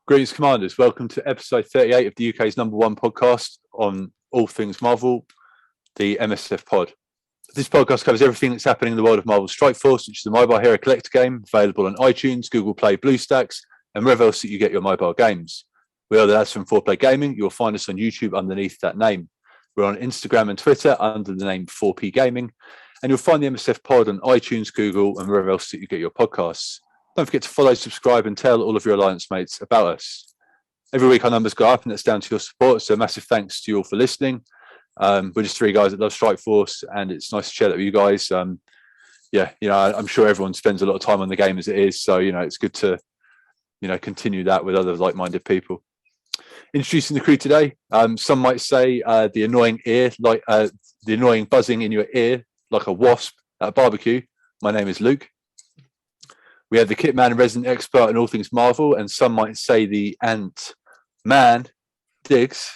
Greetings, Commanders. Welcome to episode 38 of the UK's #1 podcast on all things Marvel, the MSF Pod. This podcast covers everything that's happening in the world of Marvel Strike Force, which is a mobile hero collector game available on iTunes, Google Play, BlueStacks, and wherever else that you get your mobile games. We are the lads from 4Play Gaming. You'll find us on YouTube underneath that name. We're on Instagram and Twitter under the name 4P Gaming, and you'll find the MSF Pod on iTunes, Google, and wherever else that you get your podcasts. Don't forget to follow, subscribe, and tell all of your alliance mates about us. Every week our numbers go up, and that's down to your support. So massive thanks to you all for listening. We're just three guys that love Strike Force, and it's nice to share that with you guys. I'm sure everyone spends a lot of time on the game as it is, so it's good to continue that with other like-minded people. Introducing the crew today. Some might say the annoying ear, like the annoying buzzing in your ear, like a wasp at a barbecue. My name is Luke. We have the kit man and resident expert in all things Marvel, and some might say the ant man, Digz.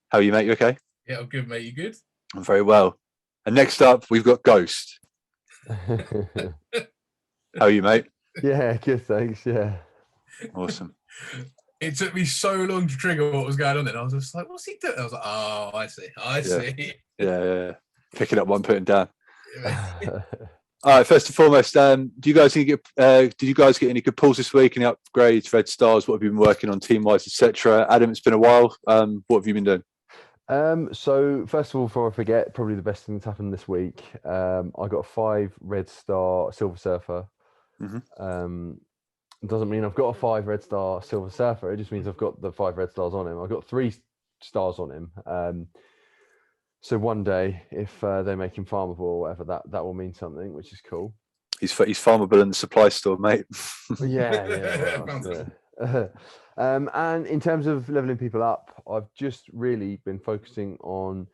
How are you, mate? You okay? Yeah, I'm good, mate. You good? I'm very well. And next up, we've got Ghost. How are you, mate? Yeah, good, thanks. Yeah. Awesome. It took me so long to trigger what was going on then. I was just like, what's he doing? I was like, oh, I see. Yeah. Picking up one, putting down. All right, first and foremost, did you guys get any good pulls this week? Any upgrades, red stars? What have you been working on team-wise, etc.? Adam, it's been a while. What have you been doing? So first of all, before I forget, probably the best thing that's happened this week. I got a 5 red star Silver Surfer. Mm-hmm. It doesn't mean I've got a 5 red star Silver Surfer. It just means I've got the 5 red stars on him. I've got 3 stars on him. So one day, if they make him farmable or whatever, that will mean something, which is cool. He's farmable in the supply store, mate. Yeah. And in terms of leveling people up, I've just really been focusing on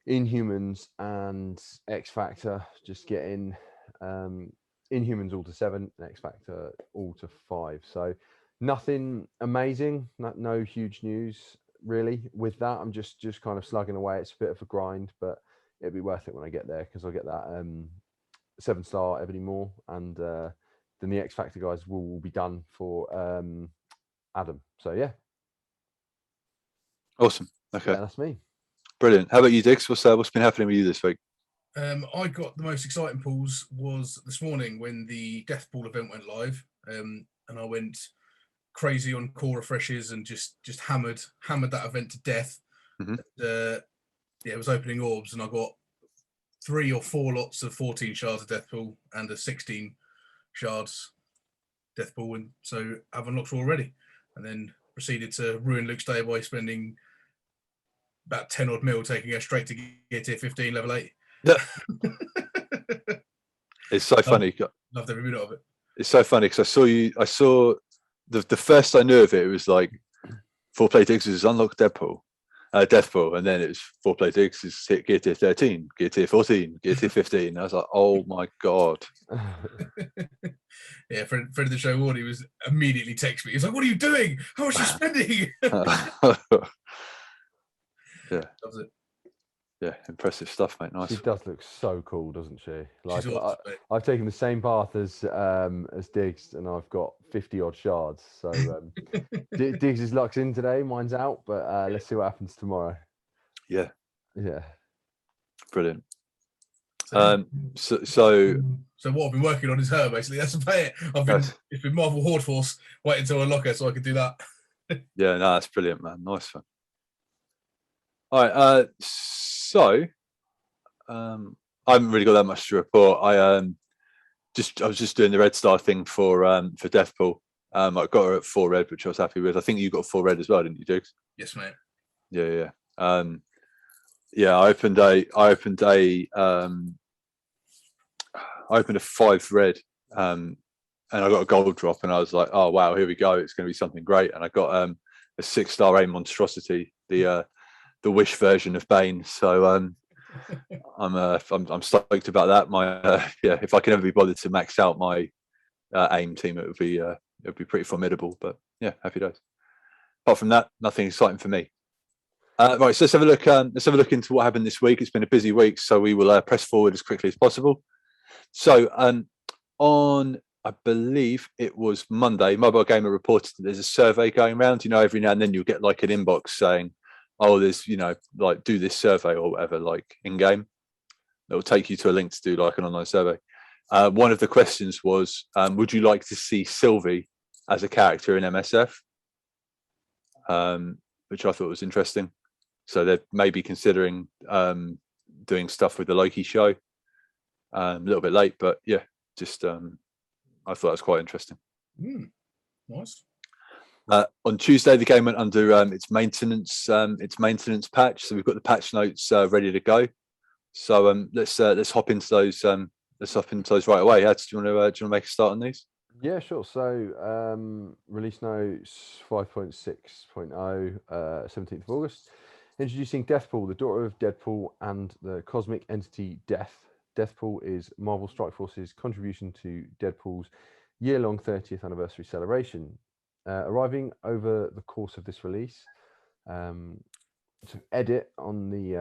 Inhumans and X Factor, just getting Inhumans all to 7, and X Factor all to 5. So nothing amazing, no huge news. Really, with that, I'm just kind of slugging away. It's a bit of a grind, but it'll be worth it when I get there, because I'll get that 7-star Ebony Moore, and then the X Factor guys will be done for Adam. So yeah, awesome. Okay, yeah, that's me. Brilliant. How about you, Digz? What's been happening with you this week? I got the most exciting pulls was this morning when the Deathpool event went live, and I went crazy on core refreshes and just hammered that event to death. Mm-hmm. It was opening orbs, and I got 3 or 4 lots of 14 shards of Deathpool and a 16 shards Deathpool, and so I've unlocked already. And then proceeded to ruin Luke's day by spending about 10 odd mil, taking her straight to get tier 15 level 8. Yeah. It's so funny. Loved every minute of it. It's so funny because I saw the first I knew of it was like 4Play Digz is unlocked Deathpool, and then it was 4Play Digz is hit gear tier 13, gear tier 14, gear tier 15. I was like, oh my god. Yeah, friend of the show, Wardy, was immediately text me. He's like, "What are you doing? How much are you spending?" Yeah, loves it. Yeah, impressive stuff, mate. Nice. She does look so cool, doesn't she? Like, She's awesome, I've taken the same path as Digz, and I've got 50 odd shards. So Diggs' luck's in today, mine's out, but let's see what happens tomorrow. Yeah. Brilliant. So what I've been working on is her, basically. That's about it. It's been Marvel Horde Force waiting until I unlock her so I can do that. Yeah, no, that's brilliant, man. Nice one. All right, so I haven't really got that much to report. I was just doing the red star thing for Deathpool. I got her at 4 red, which I was happy with. I think you got 4 red as well, didn't you, Digz? Yes, mate. Yeah. I opened a 5 red, and I got a gold drop, and I was like, oh wow, here we go, it's going to be something great. And I got a 6-star A monstrosity, the Wish version of Bane. So I'm stoked about that. My if I can ever be bothered to max out my AIM team, it would be pretty formidable. But yeah, happy days. Apart from that, nothing exciting for me. Right, so let's have a look. Let's have a look into what happened this week. It's been a busy week, so we will press forward as quickly as possible. So I believe it was Monday, Mobile Gamer reported that there's a survey going around. You know, every now and then you'll get like an inbox saying, oh, there's, you know, like do this survey or whatever, like in game. It will take you to a link to do like an online survey. One of the questions was, would you like to see Sylvie as a character in MSF? Which I thought was interesting. So they're maybe considering doing stuff with the Loki show. A little bit late, but yeah, just I thought that was quite interesting. Nice. On Tuesday, the game went under its maintenance patch. So we've got the patch notes ready to go. So let's hop into those. Let's hop into those right away. Do you want to make a start on these? Yeah, sure. So release notes 5.6.0, 17th of August. Introducing Deathpool, the daughter of Deadpool and the cosmic entity Death. Deathpool is Marvel Strike Force's contribution to Deadpool's year-long 30th anniversary celebration. Arriving over the course of this release, to edit on the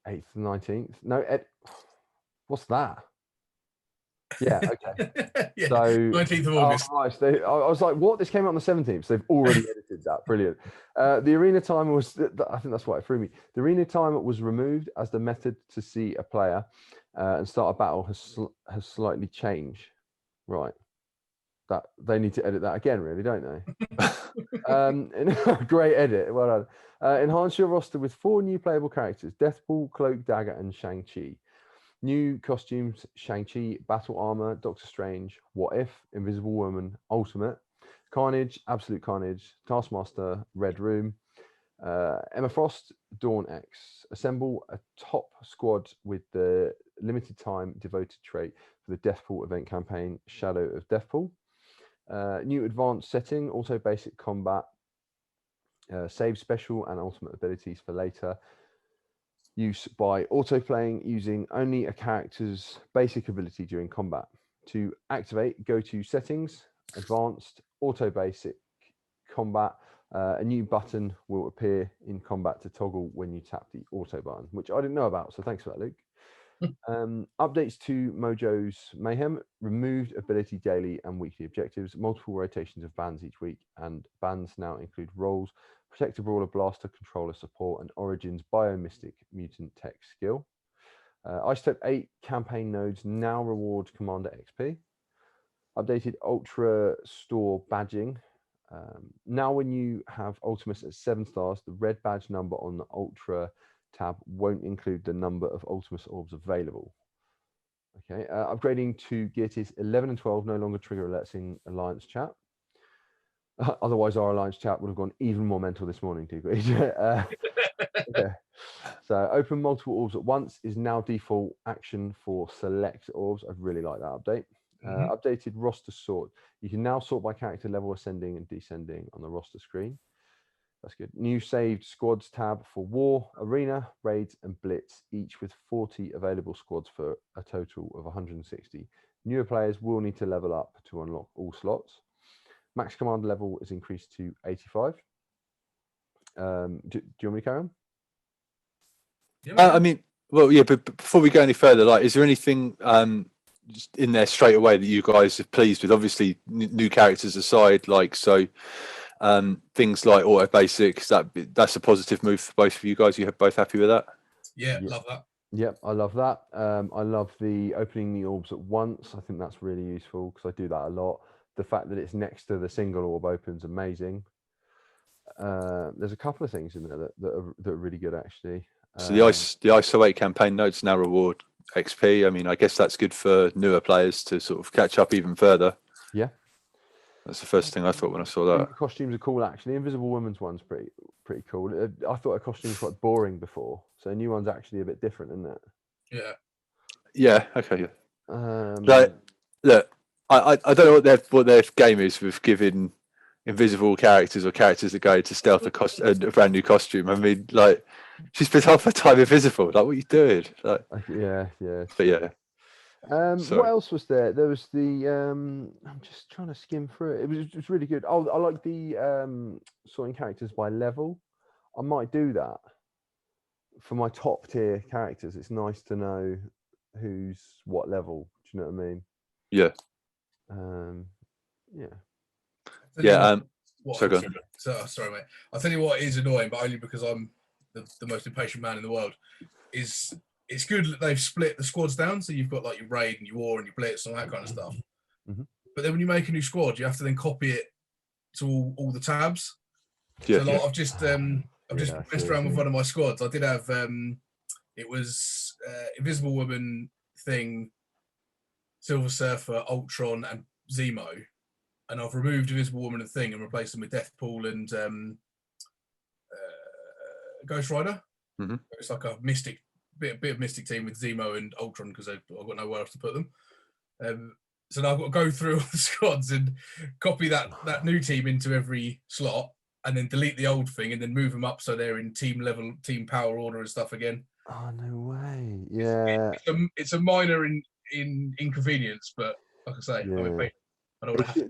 8th, 19th. No, what's that? Yeah, okay. Yeah, So 19th of August. Nice. I was like, what? This came out on the 17th. So they've already edited that. Brilliant. The arena timer was, I think that's why it threw me. The arena timer was removed as the method to see a player and start a battle has slightly changed. Right. That they need to edit that again, really, don't they? Great edit. Well done. Enhance your roster with 4 new playable characters: Deathpool, Cloak, Dagger, and Shang-Chi. New costumes: Shang-Chi, Battle Armor, Doctor Strange, What If, Invisible Woman, Ultimate, Carnage, Absolute Carnage, Taskmaster, Red Room, Emma Frost, Dawn X. Assemble a top squad with the limited time devoted trait for the Deathpool event campaign, Shadow of Deathpool. New advanced setting, also basic combat, save special and ultimate abilities for later use by auto-playing using only a character's basic ability during combat. To activate, go to Settings, Advanced, Auto Basic, Combat. A new button will appear in combat to toggle when you tap the auto button, which I didn't know about, so thanks for that, Luke. Updates to Mojo's Mayhem: removed ability daily and weekly objectives, multiple rotations of bans each week, and bans now include roles, Protector, Brawler, Blaster, Controller, Support, and Origins Biomystic Mutant Tech skill. Isotope 8 campaign nodes now reward Commander XP. Updated Ultra Store badging. Now when you have Ultimates at 7 stars, the red badge number on the Ultra tab won't include the number of Ultimus orbs available. Okay, upgrading to Gear Tiers 11 and 12 no longer trigger alerts in Alliance chat. Otherwise, our Alliance chat would have gone even more mental this morning, Digz. Yeah. So open multiple orbs at once is now default action for select orbs. I really like that update. Updated roster sort. You can now sort by character level, ascending and descending on the roster screen. That's good. New saved squads tab for War, Arena, Raids, and Blitz, each with 40 available squads for a total of 160. Newer players will need to level up to unlock all slots. Max command level is increased to 85. Do you want me to carry on? Yeah, I mean, well, yeah, but before we go any further, like, is there anything just in there straight away that you guys are pleased with? Obviously, new characters aside, like, so things like auto basics, that's a positive move for both of you guys. You both happy with that? Yeah, love that. Yep, I love that. I love the opening the orbs at once. I think that's really useful because I do that a lot. The fact that it's next to the single orb opens amazing. There's a couple of things in there that are really good, actually. So the ISO 8 campaign notes now reward XP. I mean, I guess that's good for newer players to sort of catch up even further. Yeah, that's the first thing I thought when I saw that. The costumes are cool, actually. Invisible Woman's one's pretty cool. I thought her costume was quite boring before, so a new one's actually a bit different, isn't it? Yeah. Yeah. Okay. Look, I don't know what their game is with giving invisible characters or characters that go into stealth a brand new costume. I mean, like, she's been half the time invisible. Like, what are you doing? Like, yeah. But yeah. What else was there? There was the I'm just trying to skim through it. It was really good. Oh, I like the sorting characters by level. I might do that for my top tier characters. It's nice to know who's what level. Do you know what I mean? Yeah. Yeah. Yeah. Sorry, mate. I'll tell you what is annoying, but only because I'm the most impatient man in the world. Is it's good that they've split the squads down, so you've got like your raid and your war and your blitz and all that kind of stuff. Mm-hmm. But then when you make a new squad, you have to then copy it to all the tabs. Yeah. So like, I've just messed around with one of my squads. I did have it was Invisible Woman, Thing, Silver Surfer, Ultron, and Zemo, and I've removed Invisible Woman and Thing and replaced them with Deathpool and Ghost Rider. Mm-hmm. It's like a mystic bit of mystic team with Zemo and Ultron because I've got nowhere else to put them. So now I've got to go through all the squads and copy that new team into every slot, and then delete the old thing, and then move them up so they're in team level, team power order and stuff again. Oh no way! Yeah, it's a minor inconvenience, but like I say, yeah.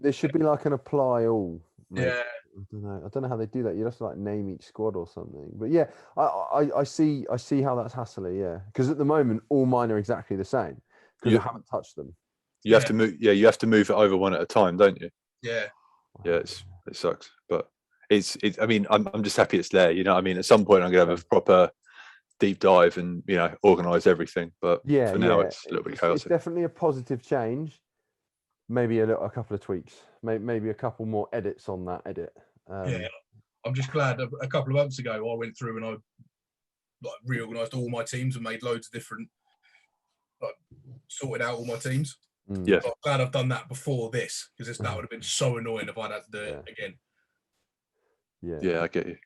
There should be like an apply all. Maybe. Yeah. I don't know how they do that. You have to like name each squad or something. But yeah, I see how that's hassly. Yeah, because at the moment all mine are exactly the same because I haven't touched them. You have to move. Yeah, you have to move it over one at a time, don't you? Yeah. Yeah, it sucks, but it's. I mean, I'm just happy it's there. You know, I mean, at some point I'm gonna have a proper deep dive and organize everything. But for now, it's a little bit chaotic. It's definitely a positive change. Maybe a couple of tweaks. Maybe a couple more edits on that edit. Yeah, I'm just glad a couple of months ago I went through and I like reorganized all my teams and made loads of different, like sorted out all my teams. Yeah, so I'm glad I've done that before this because that would have been so annoying if I'd had to do it again. Yeah, I get you.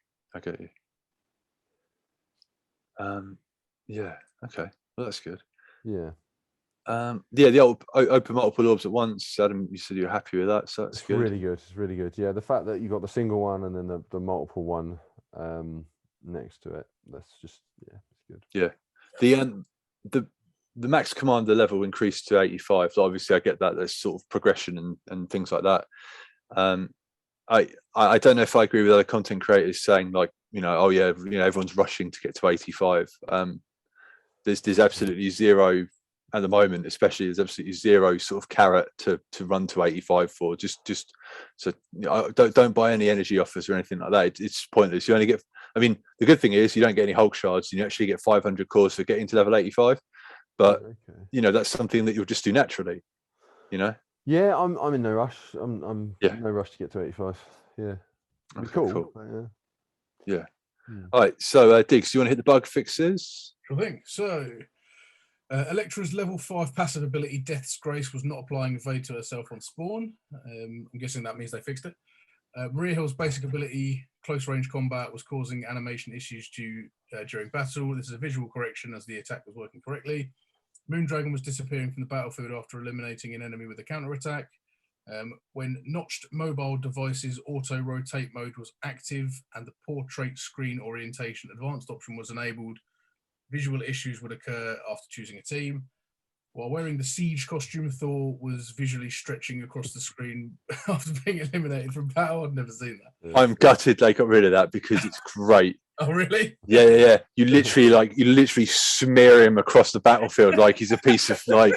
Yeah, okay, well that's good. Yeah. The open multiple orbs at once. Adam, you said you're happy with that, so that's good. Really good. It's really good. Yeah, the fact that you got the single one and then the multiple one next to it. That's just it's good. Yeah, the max commander level increased to 85. So obviously, I get that. There's sort of progression and things like that. I don't know if I agree with other content creators saying like everyone's rushing to get to 85. There's absolutely zero. At the moment, especially, there's absolutely zero sort of carrot to run to 85 for. Just so don't buy any energy offers or anything like that. It's pointless. You only get. I mean, the good thing is you don't get any Hulk shards, and you actually get 500 cores for getting to level 85. But that's something that you'll just do naturally. Yeah, I'm in no rush. I'm in no rush to get to 85. Yeah, okay, cool. Yeah. All right. So, Digz, do you want to hit the bug fixes? Sure thing. So. Electra's level 5 passive ability Death's Grace was not applying evade to herself on spawn. I'm guessing that means they fixed it. Maria Hill's basic ability close range combat was causing animation issues during battle. This is a visual correction as the attack was working correctly. Moondragon was disappearing from the battlefield after eliminating an enemy with a counterattack. When notched mobile devices auto rotate mode was active and the portrait screen orientation advanced option was enabled, visual issues would occur after choosing a team. While wearing the Siege costume, Thor was visually stretching across the screen after being eliminated from battle. I've never seen that. I'm gutted they got rid of that because it's great. Oh, really? Yeah. You literally smear him across the battlefield like he's a piece of like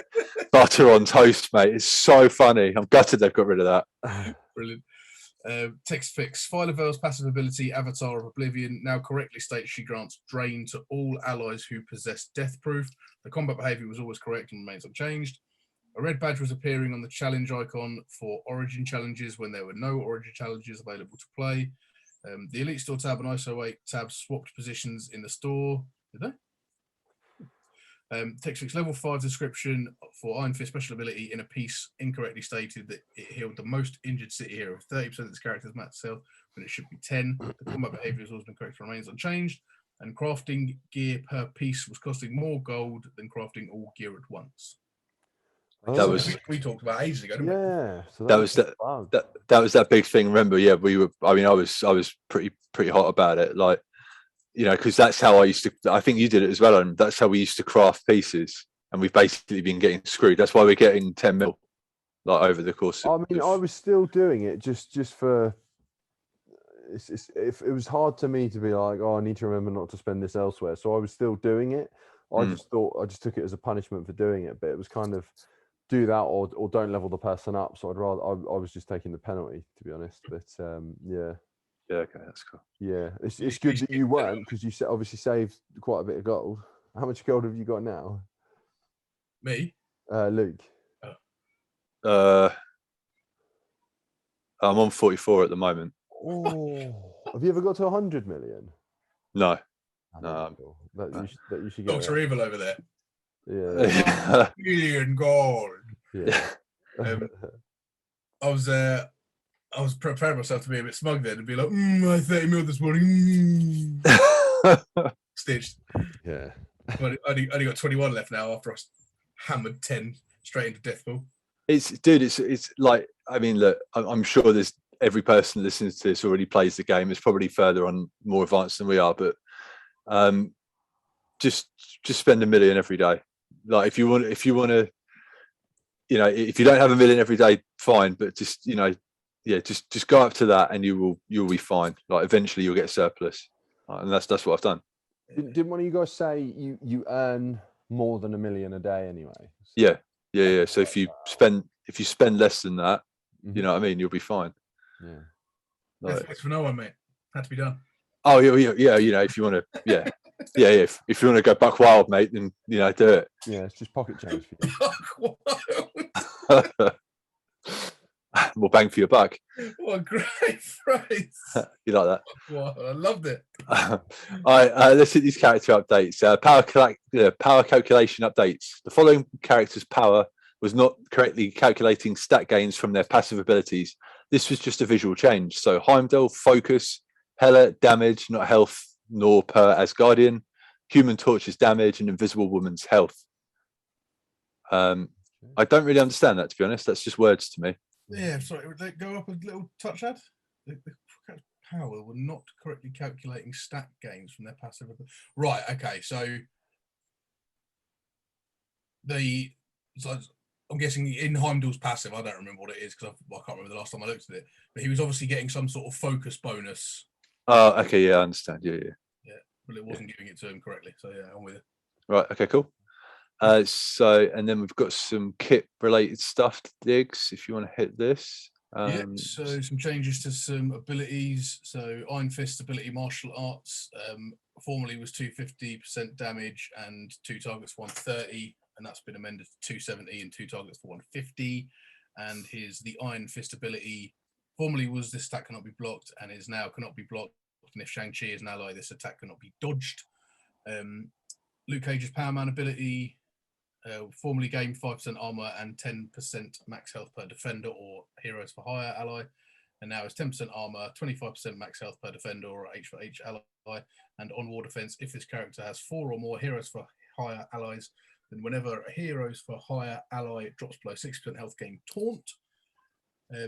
butter on toast, mate. It's so funny. I'm gutted they've got rid of that. Brilliant. Text fix. Phyla-Vel's passive ability, Avatar of Oblivion, now correctly states she grants Drain to all allies who possess Death Proof. The combat behavior was always correct and remains unchanged. A red badge was appearing on the challenge icon for Origin challenges when there were no Origin challenges available to play. The Elite Store tab and ISO 8 tabs swapped positions in the store. Did they? Text fix level 5 description for Iron Fist special ability in a piece incorrectly stated that it healed the most injured city hero of 30% of its character's max health when it should be 10. The combat behavior has always been correct and remains unchanged. And crafting gear per piece was costing more gold than crafting all gear at once. That was we talked about ages ago, didn't we? Yeah. So that was that big thing. Remember? Yeah, we were. I mean, I was pretty hot about it. Like, because that's how I used to. I think you did it as well, and that's how we used to craft pieces. And we've basically been getting screwed. That's why we're getting 10 mil, like over the course. I was still doing it just for. If it was hard to me to be like, oh, I need to remember not to spend this elsewhere. So I was still doing it. I just took it as a punishment for doing it, but it was kind of do that or don't level the person up. So I'd rather I was just taking the penalty, to be honest. But yeah. Yeah, okay, that's cool. Yeah, it's good that you weren't, because you obviously saved quite a bit of gold. How much gold have you got now? Me? Luke. I'm on 44 at the moment. Oh, have you ever got to 100 million? No. That you should get. Dr. Evil over there. Yeah. Million gold. Yeah. I was preparing myself to be a bit smug then and be like, I 30 mil this morning. Stitched. Yeah. But I only got 21 left now after I hammered 10 straight into Deathpool. It's like, I mean, look, I'm sure there's every person that listens to this already plays the game. It's probably further on, more advanced than we are, but just spend $1 million every day. Like if you want to, if you don't have $1 million every day, fine, but just just go up to that and you'll be fine. Like eventually you'll get surplus, and that's what I've done. Didn't one of you guys say you earn more than $1 million a day anyway? So. Yeah. So if you spend less than that, you know what I mean, you'll be fine. Yeah. That's for no one, mate. Had to be done. Oh yeah. If you want to, yeah. If you want to go buck wild, mate, then do it. Yeah, it's just pocket change for you. Buck wild. More bang for your buck. What a great phrase. You like that? Wow, I loved it. All right, let's hit these character updates. Power calculation updates. The following character's power was not correctly calculating stat gains from their passive abilities. This was just a visual change. So Heimdall, focus, Hela, damage, not health, nor per Asgardian. Human Torch's damage, and Invisible Woman's health. I don't really understand that, to be honest. That's just words to me. Yeah, sorry, would they go up a little touch, Ad? The power were not correctly calculating stat gains from their passive ability. Right, okay, so I'm guessing in Heimdall's passive, I don't remember what it is because I can't remember the last time I looked at it, but he was obviously getting some sort of focus bonus. Oh, okay, yeah, I understand. Yeah. Yeah, but it wasn't giving it to him correctly. So yeah, I'm with it. Right, okay, cool. And then we've got some kit related stuff, Digz, if you want to hit this. So some changes to some abilities. So Iron Fist ability martial arts formerly was 250% damage and 2 targets for 130, and that's been amended to 270 and 2 targets for 150. And the Iron Fist ability formerly was this attack cannot be blocked and is now cannot be blocked. And if Shang-Chi is an ally, this attack cannot be dodged. Luke Cage's Power Man ability formerly gained 5% armor and 10% max health per defender or heroes for hire ally, and now it's 10% armor, 25% max health per defender or H for H ally, and on war defense. If this character has 4 or more heroes for hire allies, then whenever a heroes for hire ally drops below 6% health gain taunt. I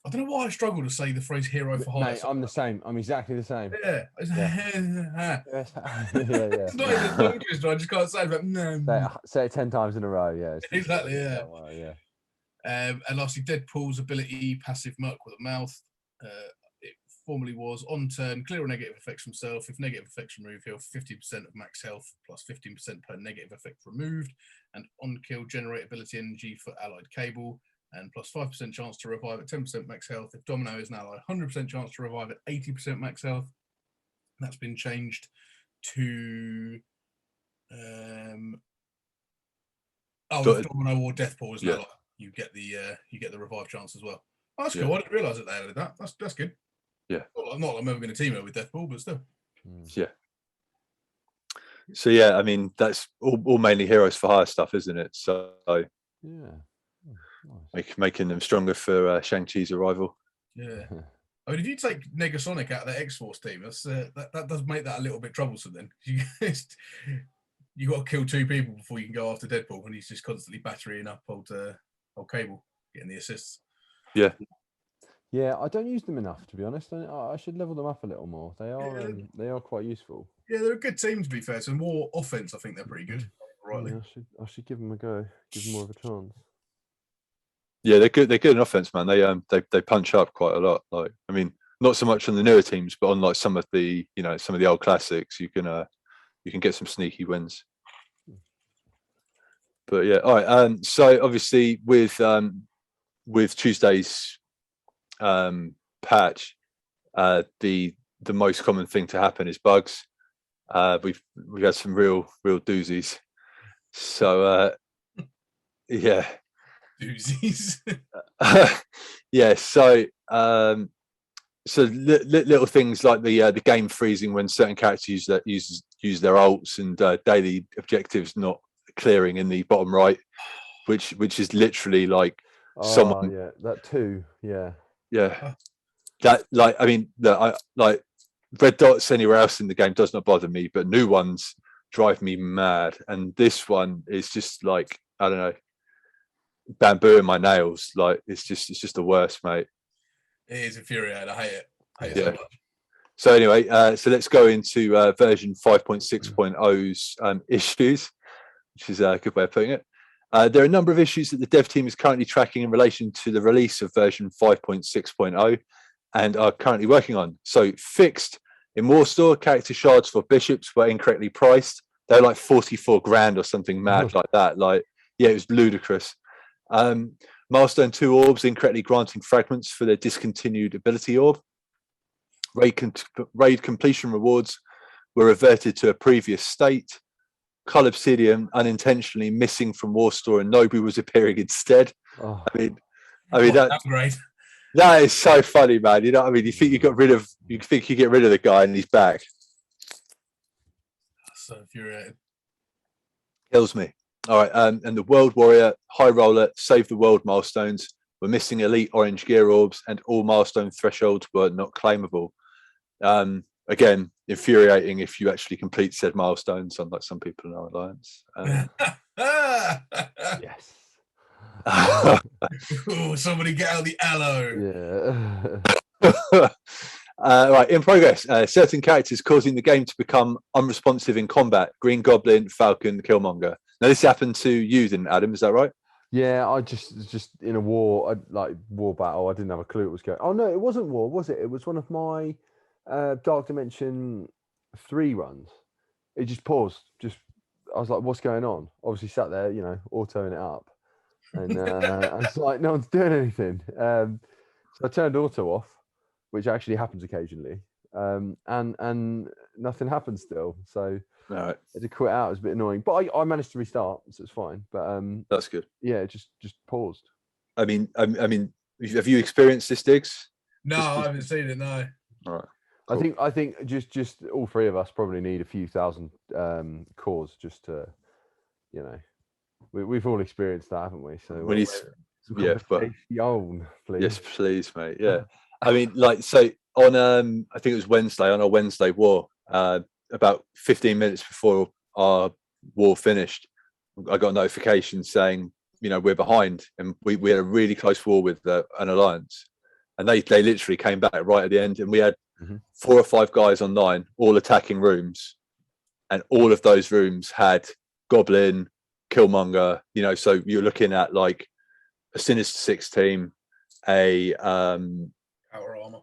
don't know why I struggle to say the phrase hero for hire. Mate, I'm the same. I'm exactly the same. Yeah. It's not even English, I just can't say it. But no. Say it 10 times in a row. Yeah. Exactly. Yeah. Yeah. And lastly, Deadpool's ability, passive Merc with a Mouth. It formerly was on turn, clear all negative effects from himself. If negative effects removed, he'll 50% of max health plus 15% per negative effect removed. And on kill, generate ability energy for allied cable. And plus 5% chance to revive at 10% max health. If Domino is an ally, 100% chance to revive at 80% max health. That's been changed to if Domino or Deathpool is an ally, you get the revive chance as well. Oh, that's cool. I didn't realise that they added that. That's good. Yeah. Not like I'm ever going to team it with Deathpool, but still. Yeah. So yeah, I mean that's all mainly heroes for hire stuff, isn't it? So yeah. Nice. Making them stronger for Shang-Chi's arrival. Yeah. I mean, if you take Negasonic out of the X-Force team, that does make that a little bit troublesome then. You got to kill 2 people before you can go after Deadpool, and he's just constantly batterying up old Cable, getting the assists. Yeah. Yeah, I don't use them enough, to be honest. I should level them up a little more. They are quite useful. Yeah, they're a good team, to be fair. So more offense, I think they're pretty good. Rightly. Yeah, I should give them a go. Give them more of a chance. Yeah, they're good. They're good in offense, man. They punch up quite a lot. Like, I mean, not so much on the newer teams, but on like some of the old classics, you can get some sneaky wins. But yeah, all right. So obviously with Tuesday's patch, the most common thing to happen is bugs. We've had some real doozies. So yeah. Doozies. Yeah. So little things like the game freezing when certain characters use their ults, and daily objectives not clearing in the bottom right, which is literally like someone. Yeah, that too. Yeah. That, like, I mean, like red dots anywhere else in the game does not bother me, but new ones drive me mad, and this one is just like, I don't know, bamboo in my nails. Like it's just the worst, mate. It is infuriating. I hate it. So much. So anyway, so let's go into version 5.6.0's issues, which is a good way of putting it. There are a number of issues that the dev team is currently tracking in relation to the release of version 5.6.0 and are currently working on. So fixed in Warstore, character shards for bishops were incorrectly priced. They're like 44 grand or something mad like that. Like, yeah, it was ludicrous. Milestone 2 orbs incorrectly granting fragments for their discontinued ability orb. Raid completion rewards were reverted to a previous state. Cull Obsidian unintentionally missing from Warstore and Nobu was appearing instead. I mean that's great. That is so funny, man. You know what I mean? You think you get rid of the guy and he's back. So infuriating. Kills me. All right, and the World Warrior, High Roller, Save the World milestones were missing elite orange gear orbs, and all milestone thresholds were not claimable. Again, infuriating if you actually complete said milestones, unlike some people in our alliance. Yes. Ooh, somebody get out the aloe. Yeah. Right, in progress. Certain characters causing the game to become unresponsive in combat. Green Goblin, Falcon, Killmonger. Now, this happened to you, didn't Adam? Is that right? Yeah, I just in a war battle. I didn't have a clue what was going. Oh no, it wasn't war, was it? It was one of my Dark Dimension 3 runs. It just paused. I was like, "What's going on?" Obviously, sat there, autoing it up, and I was like, "No one's doing anything." So I turned auto off, which actually happens occasionally, and nothing happened still. So All right. I had to quit out. It was a bit annoying, but I managed to restart, so it's fine. But that's good. Yeah, it just paused. I mean, have you experienced this, Digz? No, I haven't seen it. No. All right. Cool. I think just all three of us probably need a few thousand cores just to, we've all experienced that, haven't we? So we need, please. Yes, please, mate. Yeah. I mean, like, so on I think it was Wednesday, on our Wednesday war, about 15 minutes before our war finished, I got a notification saying, we're behind, and we had a really close war with an alliance, and they literally came back right at the end, and we had 4 or 5 guys online, all attacking rooms, and all of those rooms had Goblin, Killmonger, so you're looking at like a Sinister Six team, a power armor.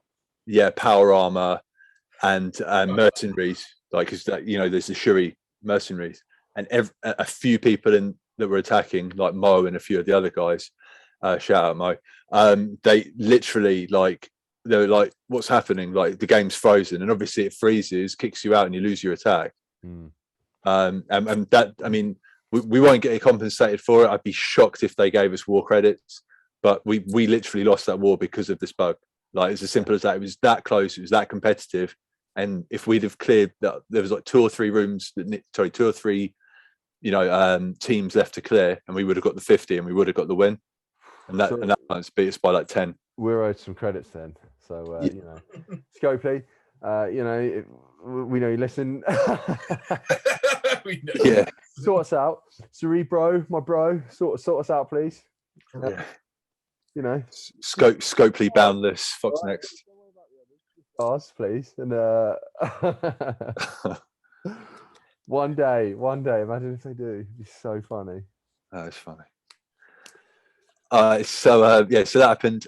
Yeah, power armor, and mercenaries, like, because there's the Shuri mercenaries, and a few people that were attacking, like Mo and a few of the other guys. Shout out Mo. They literally they were like, "What's happening?" Like, the game's frozen, and obviously it freezes, kicks you out, and you lose your attack. And that, I mean, we won't get compensated for it. I'd be shocked if they gave us war credits, but we literally lost that war because of this bug. Like, it's as simple as that. It was that close. It was that competitive. And if we'd have cleared that, there was like 2 or 3 teams left to clear, and we would have got the 50, and we would have got the win. And that once beat us by like 10. We're owed some credits then. So Scopely, we know you listen. We know. Yeah. Sort us out, Cerebro, my bro. Sort us out, please. Scopely boundless. Fox next. Us, please. And one day. Imagine if they do. It'd be so funny. Oh, it's funny. So that happened.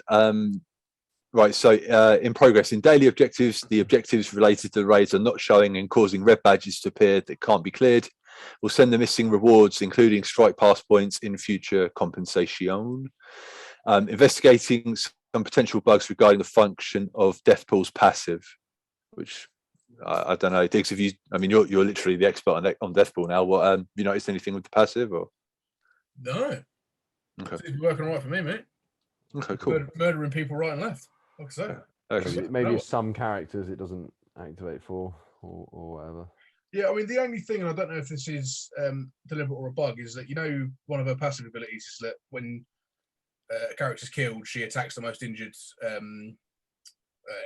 Right. So in progress in daily objectives, the objectives related to the raids are not showing and causing red badges to appear that can't be cleared. will send the missing rewards, including strike pass points, in future compensation. Investigating some potential bugs regarding the function of Deathpool's passive, which I don't know. Digz, you're literally the expert on Deathpool now. What have you noticed anything with the passive? Or No. Okay. It's working all right for me, mate. Okay, cool. Murdering people right and left. Like I say. Maybe some characters it doesn't activate for or whatever. Yeah, I mean, the only thing, and I don't know if this is deliberate or a bug, is that, one of her passive abilities is that when a character's killed, she attacks the most injured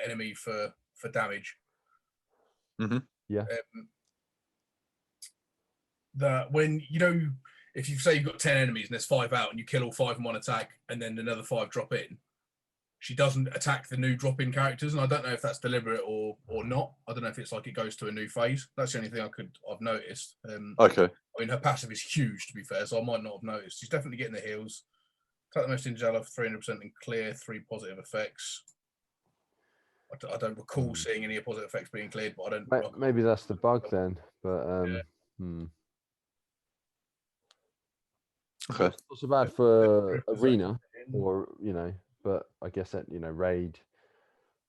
enemy for damage. Mm-hmm. Yeah. That when, if you say you've got 10 enemies and there's 5 out and you kill all 5 in one attack and then another 5 drop in, she doesn't attack the new drop-in characters, and I don't know if that's deliberate or not. I don't know if it's like it goes to a new phase. That's the only thing I've noticed. Okay. I mean, her passive is huge, to be fair, so I might not have noticed. She's definitely getting the heals. Attack the most injured ally for 300% and clear 3 positive effects. I don't recall seeing any positive effects being cleared, but I don't. Maybe that's the bug then. But Okay. Not so bad for arena, or but I guess that raid,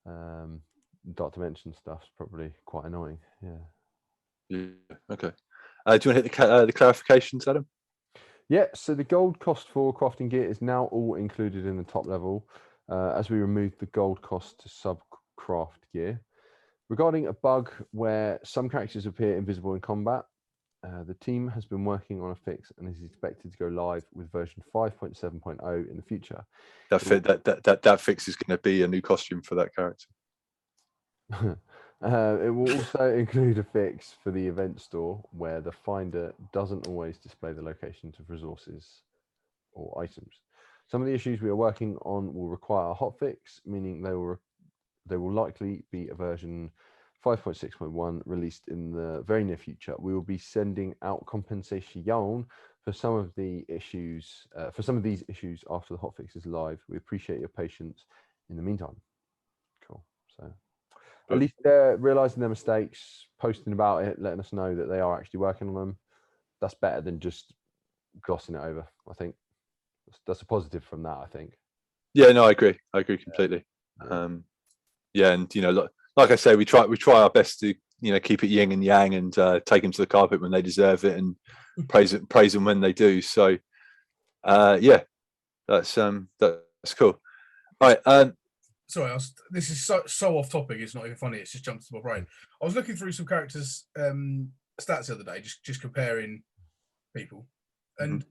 Dark Dimension stuff's probably quite annoying. Yeah. Okay. Do you want to hit the clarifications, Adam? Yeah. So the gold cost for crafting gear is now all included in the top level, as we remove the gold cost to sub-craft gear. Regarding a bug where some characters appear invisible in combat, the team has been working on a fix and is expected to go live with version 5.7.0 in the future. That fix is going to be a new costume for that character. It will also include a fix for the event store where the finder doesn't always display the locations of resources or items. Some of the issues we are working on will require a hotfix, meaning they will likely be a version 5.6.1 released in the very near future. We will be sending out compensation for some of the issues, after the hotfix is live. We appreciate your patience in the meantime. Cool. So at least they're realizing their mistakes, posting about it, letting us know that they are actually working on them. That's better than just glossing it over. I think that's a positive from that. I think. Yeah, no, I agree completely. Yeah, and like I say, we try our best to keep it yin and yang and take them to the carpet when they deserve it and praise them when they do. So yeah, that's cool. All right. Sorry, this is so off topic. It's not even funny. It's just jumped to my brain. I was looking through some characters' stats the other day, just comparing people. And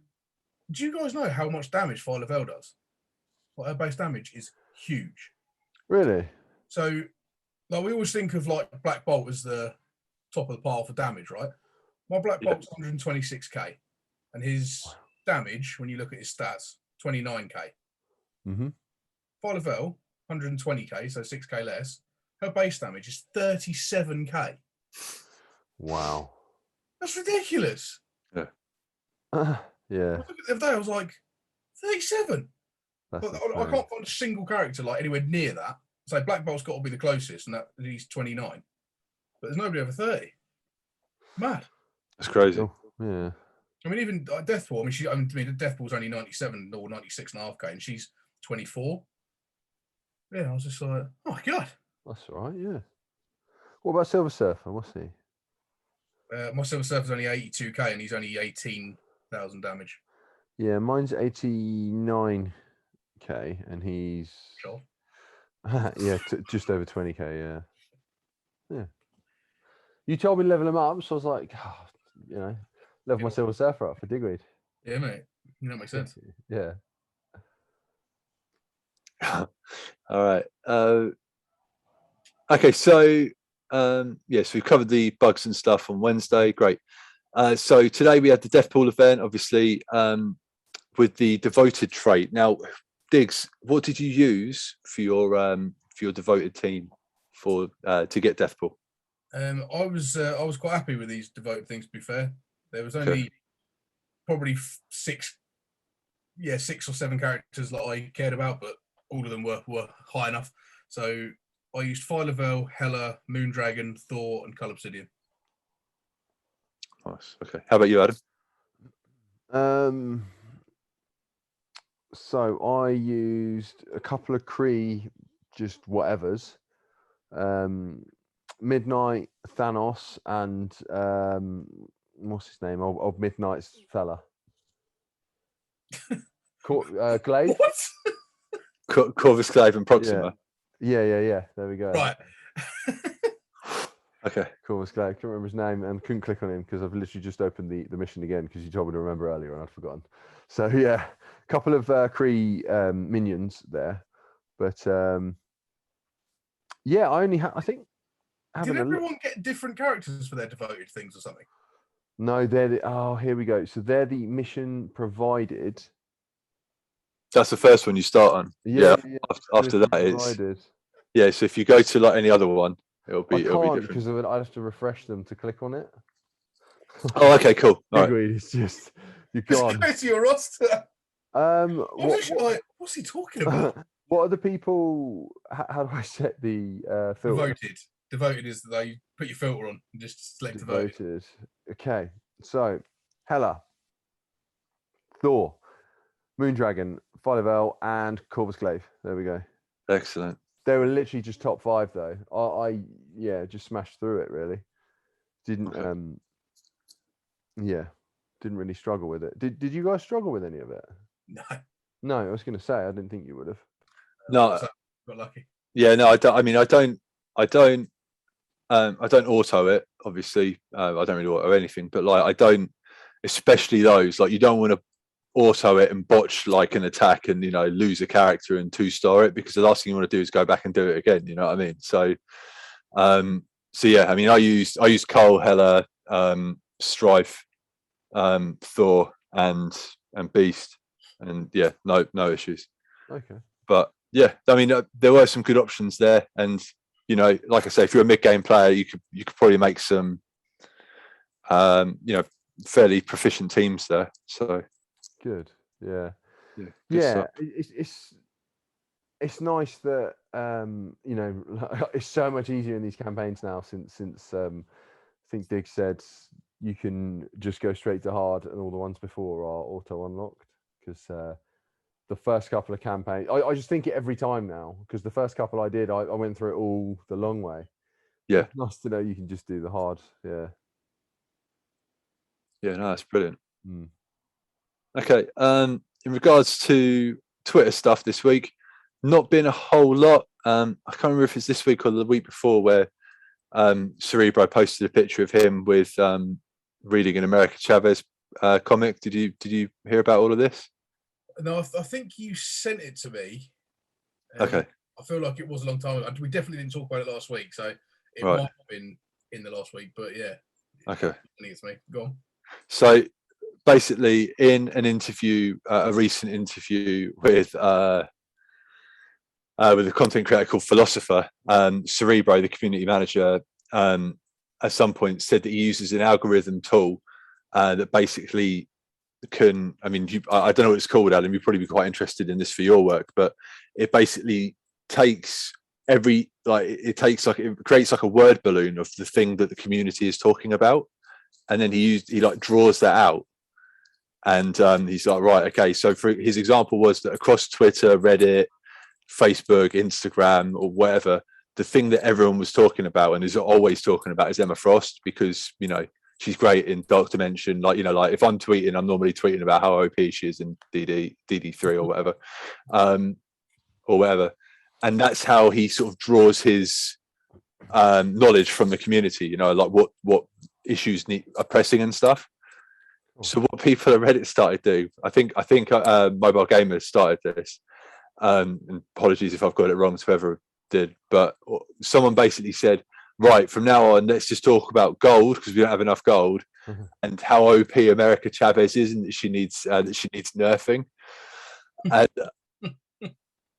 do you guys know how much damage Fire Level does? Like, her base damage is huge. Really? So, like, we always think of like Black Bolt as the top of the pile for damage, right? My Black Bolt's 126k, and his damage, when you look at his stats, 29k. Fire Level, 120k, so 6k less. Her base damage is 37k. Wow. That's ridiculous. Yeah. Yeah. The other day I was like, 37. That's I can't find a single character like anywhere near that. So Black Bolt's got to be the closest, and he's 29. But there's nobody over 30. Mad. That's crazy. Yeah. I mean, even Deathpool. I mean, Deathpool's only 97 or 96.5k, and she's 24. Yeah, I was just like, oh my god. That's all right. Yeah. What about Silver Surfer? What's he? My Silver Surfer's only 82k, and he's only 18,000 damage. Yeah, mine's 89k, and he's Sure. yeah, just over 20k. Yeah. You told me to level him up, so I was like, level my Silver Surfer up for Digweed. Yeah, mate. That makes sense. Yeah. All right. Okay, so yes, we've covered the bugs and stuff on Wednesday. Great. So today we had the Deathpool event, obviously, with the devoted trait. Now, Digz, what did you use for your devoted team to get Deathpool? I was quite happy with these devoted things. To be fair, there was only probably 6 or 7 characters that I cared about, but all of them were high enough. So I used Fire Level, Hela, Moondragon, Thor, and Cull Obsidian. Nice. Okay. How about you, Adam? So I used a couple of Kree, just whatevers. Midnight, Thanos, and what's his name? Of Midnight's fella. Glaive? What? Corvus Glaive and Proxima. Yeah. There we go. Right. Okay. Corvus Glaive. Can't remember his name and couldn't click on him because I've literally just opened the mission again because you told me to remember earlier and I'd forgotten. So yeah, a couple of Kree minions there, but yeah, I only I think. Did everyone get different characters for their devoted things or something? No, they're here we go. So they're the mission provided. That's the first one you start on. Yeah. After that, provided. So if you go to like any other one, it'll be different. Because I'd have to refresh them to click on it. Oh, okay, cool. All right. It's just you can't. Just go to your roster. What's he talking about? What are the people? How do I set the filter? Devoted is that you put your filter on and just select devoted. Okay, so Hela, Thor, Moondragon, Philovel, and Corvus Glaive. There we go. Excellent. They were literally just top 5 though. I just smashed through it really. Didn't didn't really struggle with it. Did you guys struggle with any of it? No, I was going to say I didn't think you would have. No, got lucky. Yeah, no, I don't. I mean, I don't auto it. Obviously, I don't really auto anything. But like, I don't, especially those. Like, you don't want to auto it and botch like an attack and lose a character and 2-star it, because the last thing you want to do is go back and do it again. You know what I mean? So, yeah. I mean, I used Cole, Hela, Strife, Thor, and Beast, and yeah, no issues. Okay. But yeah, I mean, there were some good options there, and like I say, if you're a mid-game player, you could probably make some, fairly proficient teams there. So good, yeah. Stuff. It's nice that it's so much easier in these campaigns now since I think Digz said you can just go straight to hard, and all the ones before are auto unlocked because. The first couple of campaigns, I just think it every time now, because the first couple I did, I went through it all the long way. Yeah. It's nice to know you can just do the hard. Yeah. Yeah, no, that's brilliant. Mm. Okay. In regards to Twitter stuff this week, not been a whole lot. I can't remember if it's this week or the week before where Cerebro posted a picture of him with reading an America Chavez comic. Did you hear about all of this? No, I think you sent it to me. Okay. I feel like it was a long time ago. We definitely didn't talk about it last week, so it might have been in the last week. But yeah. Okay. It's me. Go on. So basically, in an interview, a recent interview with a content creator called Philosopher, Cerebro, the community manager, at some point said that he uses an algorithm tool that basically can, I mean, I don't know what it's called, Adam, you'd probably be quite interested in this for your work, but it basically takes it creates like a word balloon of the thing that the community is talking about, and then he draws that out, and he's like, right, okay, so for his example was that across Twitter, Reddit, Facebook, Instagram, or whatever, the thing that everyone was talking about and is always talking about is Emma Frost, because she's great in Dark Dimension. Like if I'm tweeting, I'm normally tweeting about how OP she is in DD3 or whatever. And that's how he sort of draws his knowledge from the community, like what issues are pressing and stuff. So what people at Reddit started doing, I think Mobile Gamers started this. And apologies if I've got it wrong to whoever did, but someone basically said, right, from now on, let's just talk about gold because we don't have enough gold, and how OP America Chavez is, and that she needs nerfing. And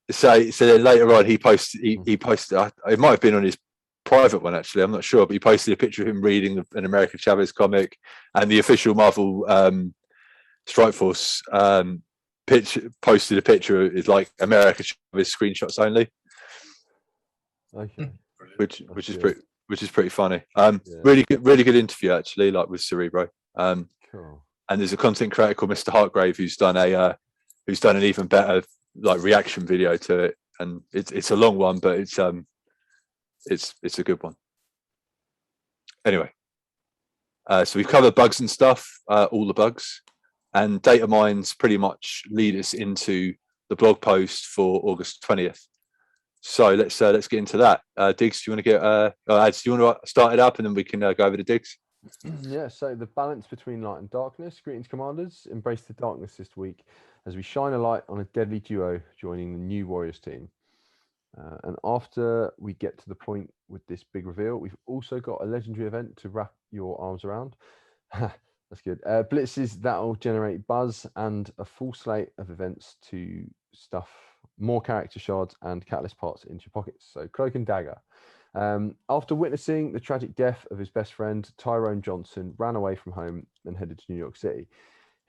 so then later on, he posted. It might have been on his private one actually. I'm not sure, but he posted a picture of him reading an America Chavez comic, and the official Marvel Strike Force posted a picture. Is like America Chavez screenshots only. Okay. Which is pretty funny. Really good interview actually, like with Cerebro. Cool. And there's a content creator called Mr. Hartgrave who's done an even better like reaction video to it, and it's a long one, but it's a good one. Anyway, so we've covered bugs and stuff, all the bugs, and data mines pretty much lead us into the blog post for August 20th. So let's get into that. Digz, do you want to get Ads, do you want to start it up, and then we can go over to Digz? Yeah, so the balance between light and darkness. Greetings, commanders. Embrace the darkness this week as we shine a light on a deadly duo joining the new Warriors team. And after we get to the point with this big reveal, we've also got a legendary event to wrap your arms around. That's good. Blitzes that'll generate buzz and a full slate of events to stuff more character shards and catalyst parts into your pockets. So Cloak and Dagger. After witnessing the tragic death of his best friend, Tyrone Johnson ran away from home and headed to New York City.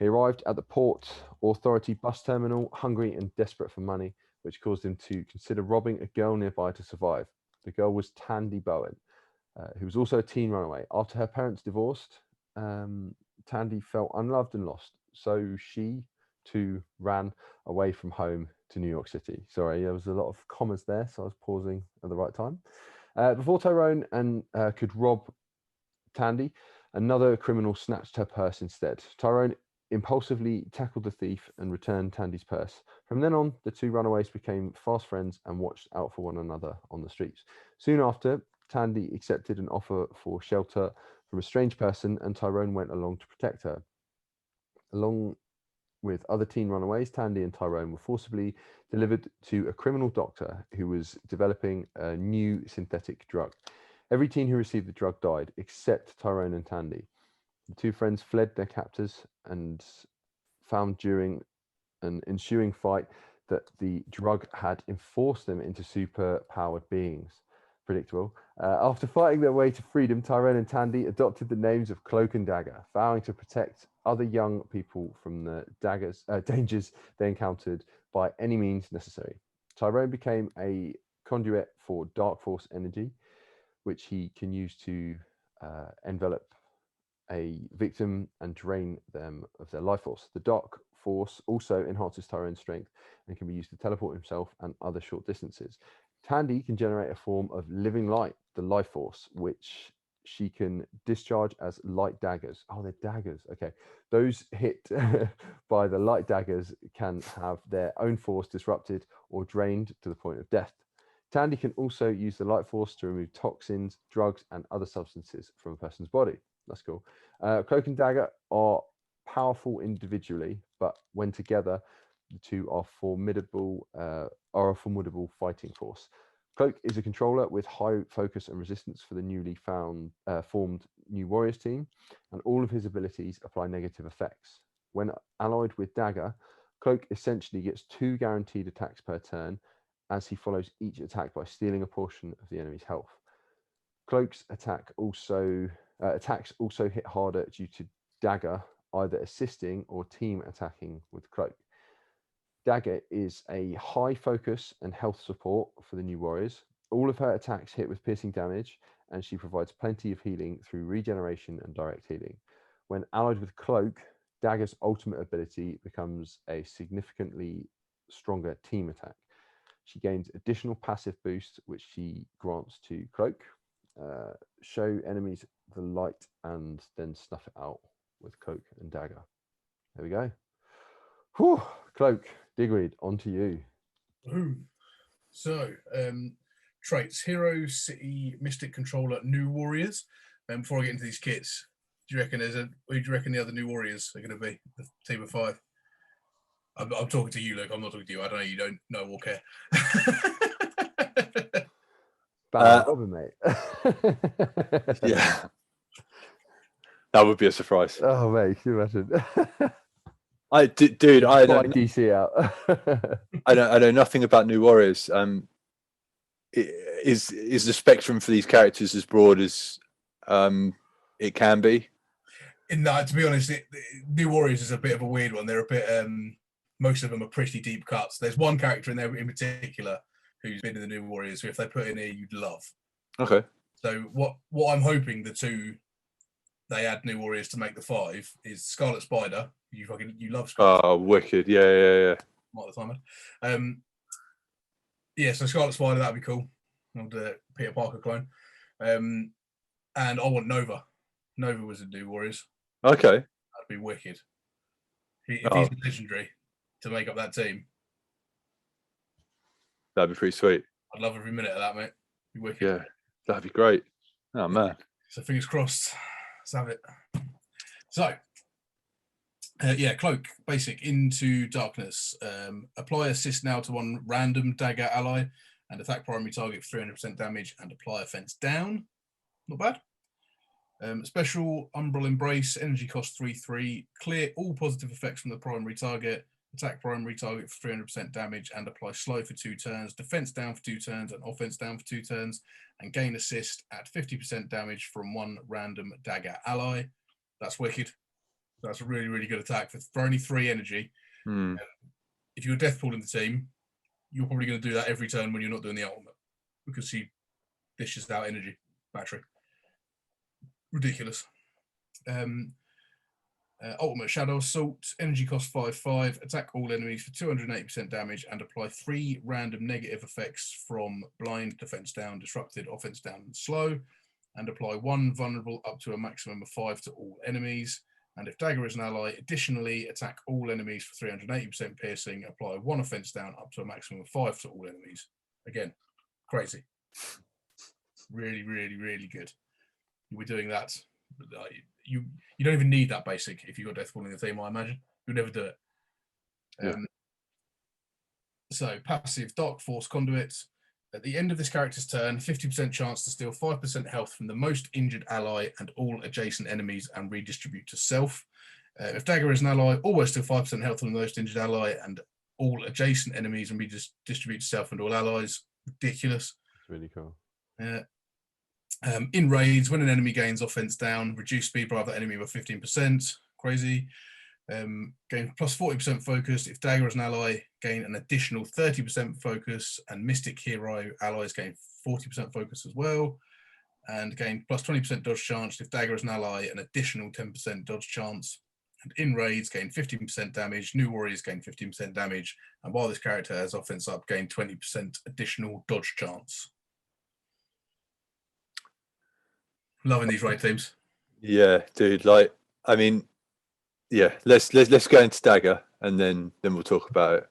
He arrived at the Port Authority bus terminal, hungry and desperate for money, which caused him to consider robbing a girl nearby to survive. The girl was Tandy Bowen, who was also a teen runaway. After her parents divorced, Tandy felt unloved and lost, so she too ran away from home to New York City. Sorry, there was a lot of commas there, so I was pausing at the right time. Before Tyrone could rob Tandy, another criminal snatched her purse instead. Tyrone impulsively tackled the thief and returned Tandy's purse. From then on, the two runaways became fast friends and watched out for one another on the streets. Soon after, Tandy accepted an offer for shelter from a strange person, and Tyrone went along to protect her. Along with other teen runaways, Tandy and Tyrone were forcibly delivered to a criminal doctor who was developing a new synthetic drug. Every teen who received the drug died, except Tyrone and Tandy. The two friends fled their captors and found during an ensuing fight that the drug had enforced them into super-powered beings. Predictable. After fighting their way to freedom, Tyrone and Tandy adopted the names of Cloak and Dagger, vowing to protect other young people from the dangers they encountered by any means necessary. Tyrone became a conduit for dark force energy, which he can use to envelop a victim and drain them of their life force. The dark force also enhances Tyrone's strength and can be used to teleport himself and other short distances. Tandy can generate a form of living light, the life force, which she can discharge as light daggers. Oh, they're daggers. Okay. Those hit by the light daggers can have their own force disrupted or drained to the point of death. Tandy can also use the light force to remove toxins, drugs, and other substances from a person's body. That's cool. Cloak and Dagger are powerful individually, but when together, the two are a formidable fighting force. Cloak is a controller with high focus and resistance for the newly formed New Warriors team, and all of his abilities apply negative effects. When allied with Dagger, Cloak essentially gets 2 guaranteed attacks per turn, as he follows each attack by stealing a portion of the enemy's health. Cloak's attacks also hit harder due to Dagger either assisting or team attacking with Cloak. Dagger is a high focus and health support for the New Warriors. All of her attacks hit with piercing damage, and she provides plenty of healing through regeneration and direct healing. When allied with Cloak, Dagger's ultimate ability becomes a significantly stronger team attack. She gains additional passive boost, which she grants to Cloak. Show enemies the light and then snuff it out with Cloak and Dagger. There we go. Whew. Cloak, Digweed, on to you. Boom. So, traits: Hero, City, Mystic Controller, New Warriors. Before I get into these kits, do you reckon who do you reckon the other New Warriors are going to be? The team of 5. I'm talking to you, Luke. I'm not talking to you. I don't know. You don't know or care. Robin, mate. Yeah, that would be a surprise. Oh, mate, can you imagine? I don't DC out. I know nothing about New Warriors. Is the spectrum for these characters as broad as it can be? No, to be honest, New Warriors is a bit of a weird one. They're a bit. Most of them are pretty deep cuts. There's one character in there in particular who's been in the New Warriors, who if they put in here, you'd love. Okay. So what I'm hoping the they add new warriors to make the 5 is Scarlet Spider. You love Scarlet. Oh, wicked! Yeah. Not the time. Yeah, so Scarlet Spider, that'd be cool. I'll do a Peter Parker clone. And I want Nova. Nova was a new warriors. Okay. That'd be wicked. If he's a legendary to make up that team, that'd be pretty sweet. I'd love every minute of that, mate. Be wicked. Yeah, that'd be great. Oh man. So fingers crossed. Let's have it. So, Cloak, basic into darkness. Apply assist now to one random dagger ally and attack primary target for 300% damage and apply offense down. Not bad. Special Umbral Embrace, energy cost 3/3. Clear all positive effects from the primary target. Attack primary target for 300% damage and apply slow for 2 turns. Defense down for 2 turns and offense down for 2 turns. And gain assist at 50% damage from one random dagger ally. That's wicked. That's a really, really good attack for only 3 energy. If you're Deathpool in the team, you're probably going to do that every turn when you're not doing the ultimate because he dishes out energy battery. Ridiculous. Ultimate Shadow Assault, energy cost 5/5, attack all enemies for 280% damage and apply 3 random negative effects from blind, defense down, disrupted, offense down, and slow, and apply 1 vulnerable up to a maximum of 5 to all enemies. And if Dagger is an ally, additionally attack all enemies for 380% piercing, apply 1 offense down up to a maximum of 5 to all enemies. Again, crazy. Really, really, really good. We're doing that. You don't even need that basic if you've got Deathpool in the team, I imagine. You'll never do it. So passive Dark Force Conduits. At the end of this character's turn, 50% chance to steal 5% health from the most injured ally and all adjacent enemies and redistribute to self. If Dagger is an ally, always steal 5% health from the most injured ally and all adjacent enemies and redistribute to self and all allies. Ridiculous. It's really cool. In raids, when an enemy gains offense down, reduce speed by other enemy by 15%. Crazy. Gain plus 40% focus. If Dagger is an ally, gain an additional 30% focus, and Mystic Hero allies gain 40% focus as well. And gain plus 20% dodge chance. If Dagger is an ally, an additional 10% dodge chance. And in raids, gain 15% damage. New warriors gain 15% damage. And while this character has offense up, gain 20% additional dodge chance. Loving these raid teams. Yeah, dude. Like, I mean, yeah. Let's go into Dagger and then we'll talk about it.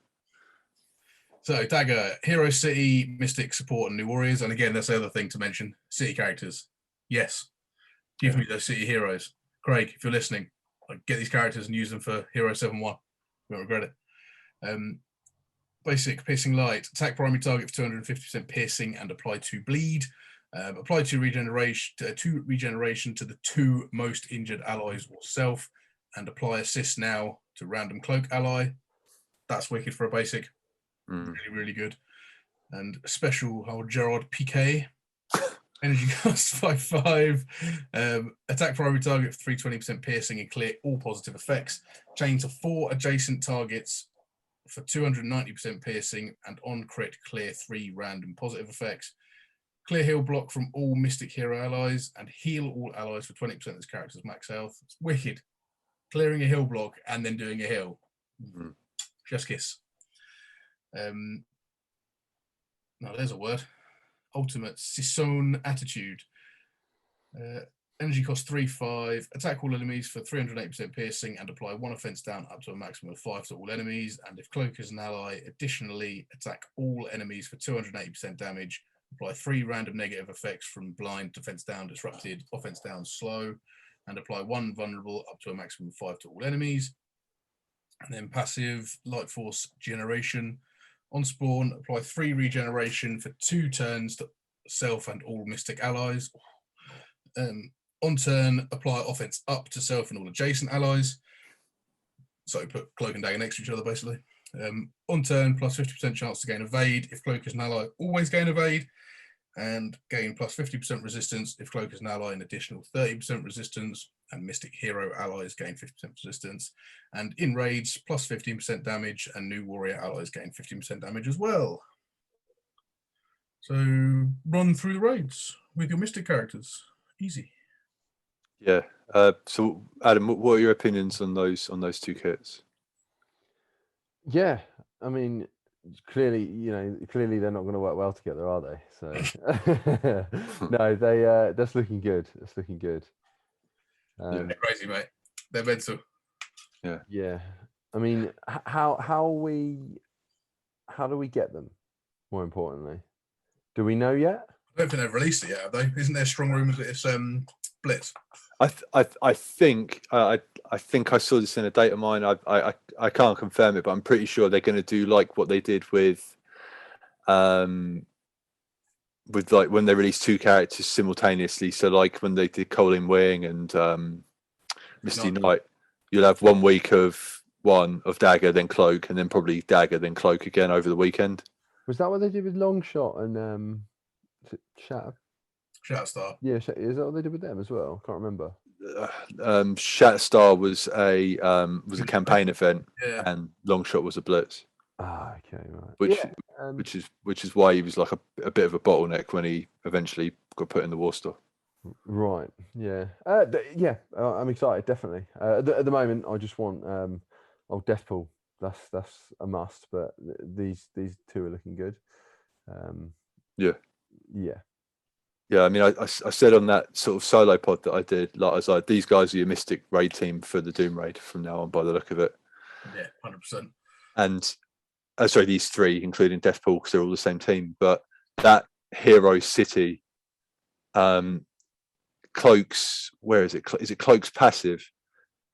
So Dagger, Hero City, Mystic Support, and New Warriors. And again, that's the other thing to mention. City characters. Yes. Give me those city heroes. Craig, if you're listening, get these characters and use them for Hero 7-1. You won't regret it. Basic Piercing Light. Attack primary target for 250% piercing and apply 2 bleed. Apply 2 regeneration to the 2 most injured allies or self, and apply assist now to random cloak ally. That's wicked for a basic. Really, really good. And special Gerard Piquet. Energy cost 5/5. Attack primary target for 320% piercing and clear all positive effects. Chain to 4 adjacent targets for 290% piercing and on crit clear 3 random positive effects. Clear heal block from all Mystic Hero allies and heal all allies for 20% of this character's max health. It's wicked. Clearing a heal block and then doing a heal. Just kiss. No, there's a word. Ultimate Sison Attitude. Energy cost 3/5. Attack all enemies for 380% piercing and apply 1 offense down up to a maximum of 5 to all enemies. And if Cloak is an ally, additionally attack all enemies for 280% damage. Apply 3 random negative effects from blind, defense down, disrupted, offense down, slow, and apply 1 vulnerable up to a maximum of 5 to all enemies. And then passive Light Force Generation. On spawn, apply 3 regeneration for 2 turns to self and all Mystic allies. On turn, apply offense up to self and all adjacent allies. So put Cloak and Dagger next to each other, basically. On turn, plus 50% chance to gain evade. If Cloak is an ally, always gain evade. And gain plus 50% resistance. If Cloak is an ally, an additional 30% resistance. And Mystic Hero allies gain 50% resistance. And in raids, plus 15% damage. And new warrior allies gain 15% damage as well. So run through the raids with your Mystic characters. Easy. Yeah. So, Adam, what are your opinions on those two kits? Yeah, I mean, clearly they're not going to work well together, are they? So no, that's looking good. That's looking good. They're crazy, mate. They're mental. Yeah. I mean, how do we get them? More importantly, do we know yet? I don't think they've released it yet, have they? Isn't there strong rumours that it's Blitz? I think I saw this in a data mine. I can't confirm it, but I'm pretty sure they're going to do like what they did with like when they released two characters simultaneously. So like when they did Colin Wing and Misty Knight, you'll have 1 week of Dagger, then Cloak, and then probably Dagger, then Cloak again over the weekend. Was that what they did with Longshot and Shatter? Shatterstar. Yeah, is that what they did with them as well? I can't remember. Shatterstar was a campaign event, and Longshot was a blitz. Ah, okay, right. Which is why he was like a bit of a bottleneck when he eventually got put in the war store. Right. Yeah. I'm excited. Definitely. At the moment, I just want Deathpool. That's a must. But these two are looking good. Yeah. Yeah. I mean, I said on that sort of solo pod that I did, like I was like, these guys are your Mystic raid team for the Doom raid from now on, by the look of it. Yeah, 100%. And sorry, these three, including Deathpool, because they're all the same team. But that Hero City, Cloak's, where is it? Is it Cloak's passive?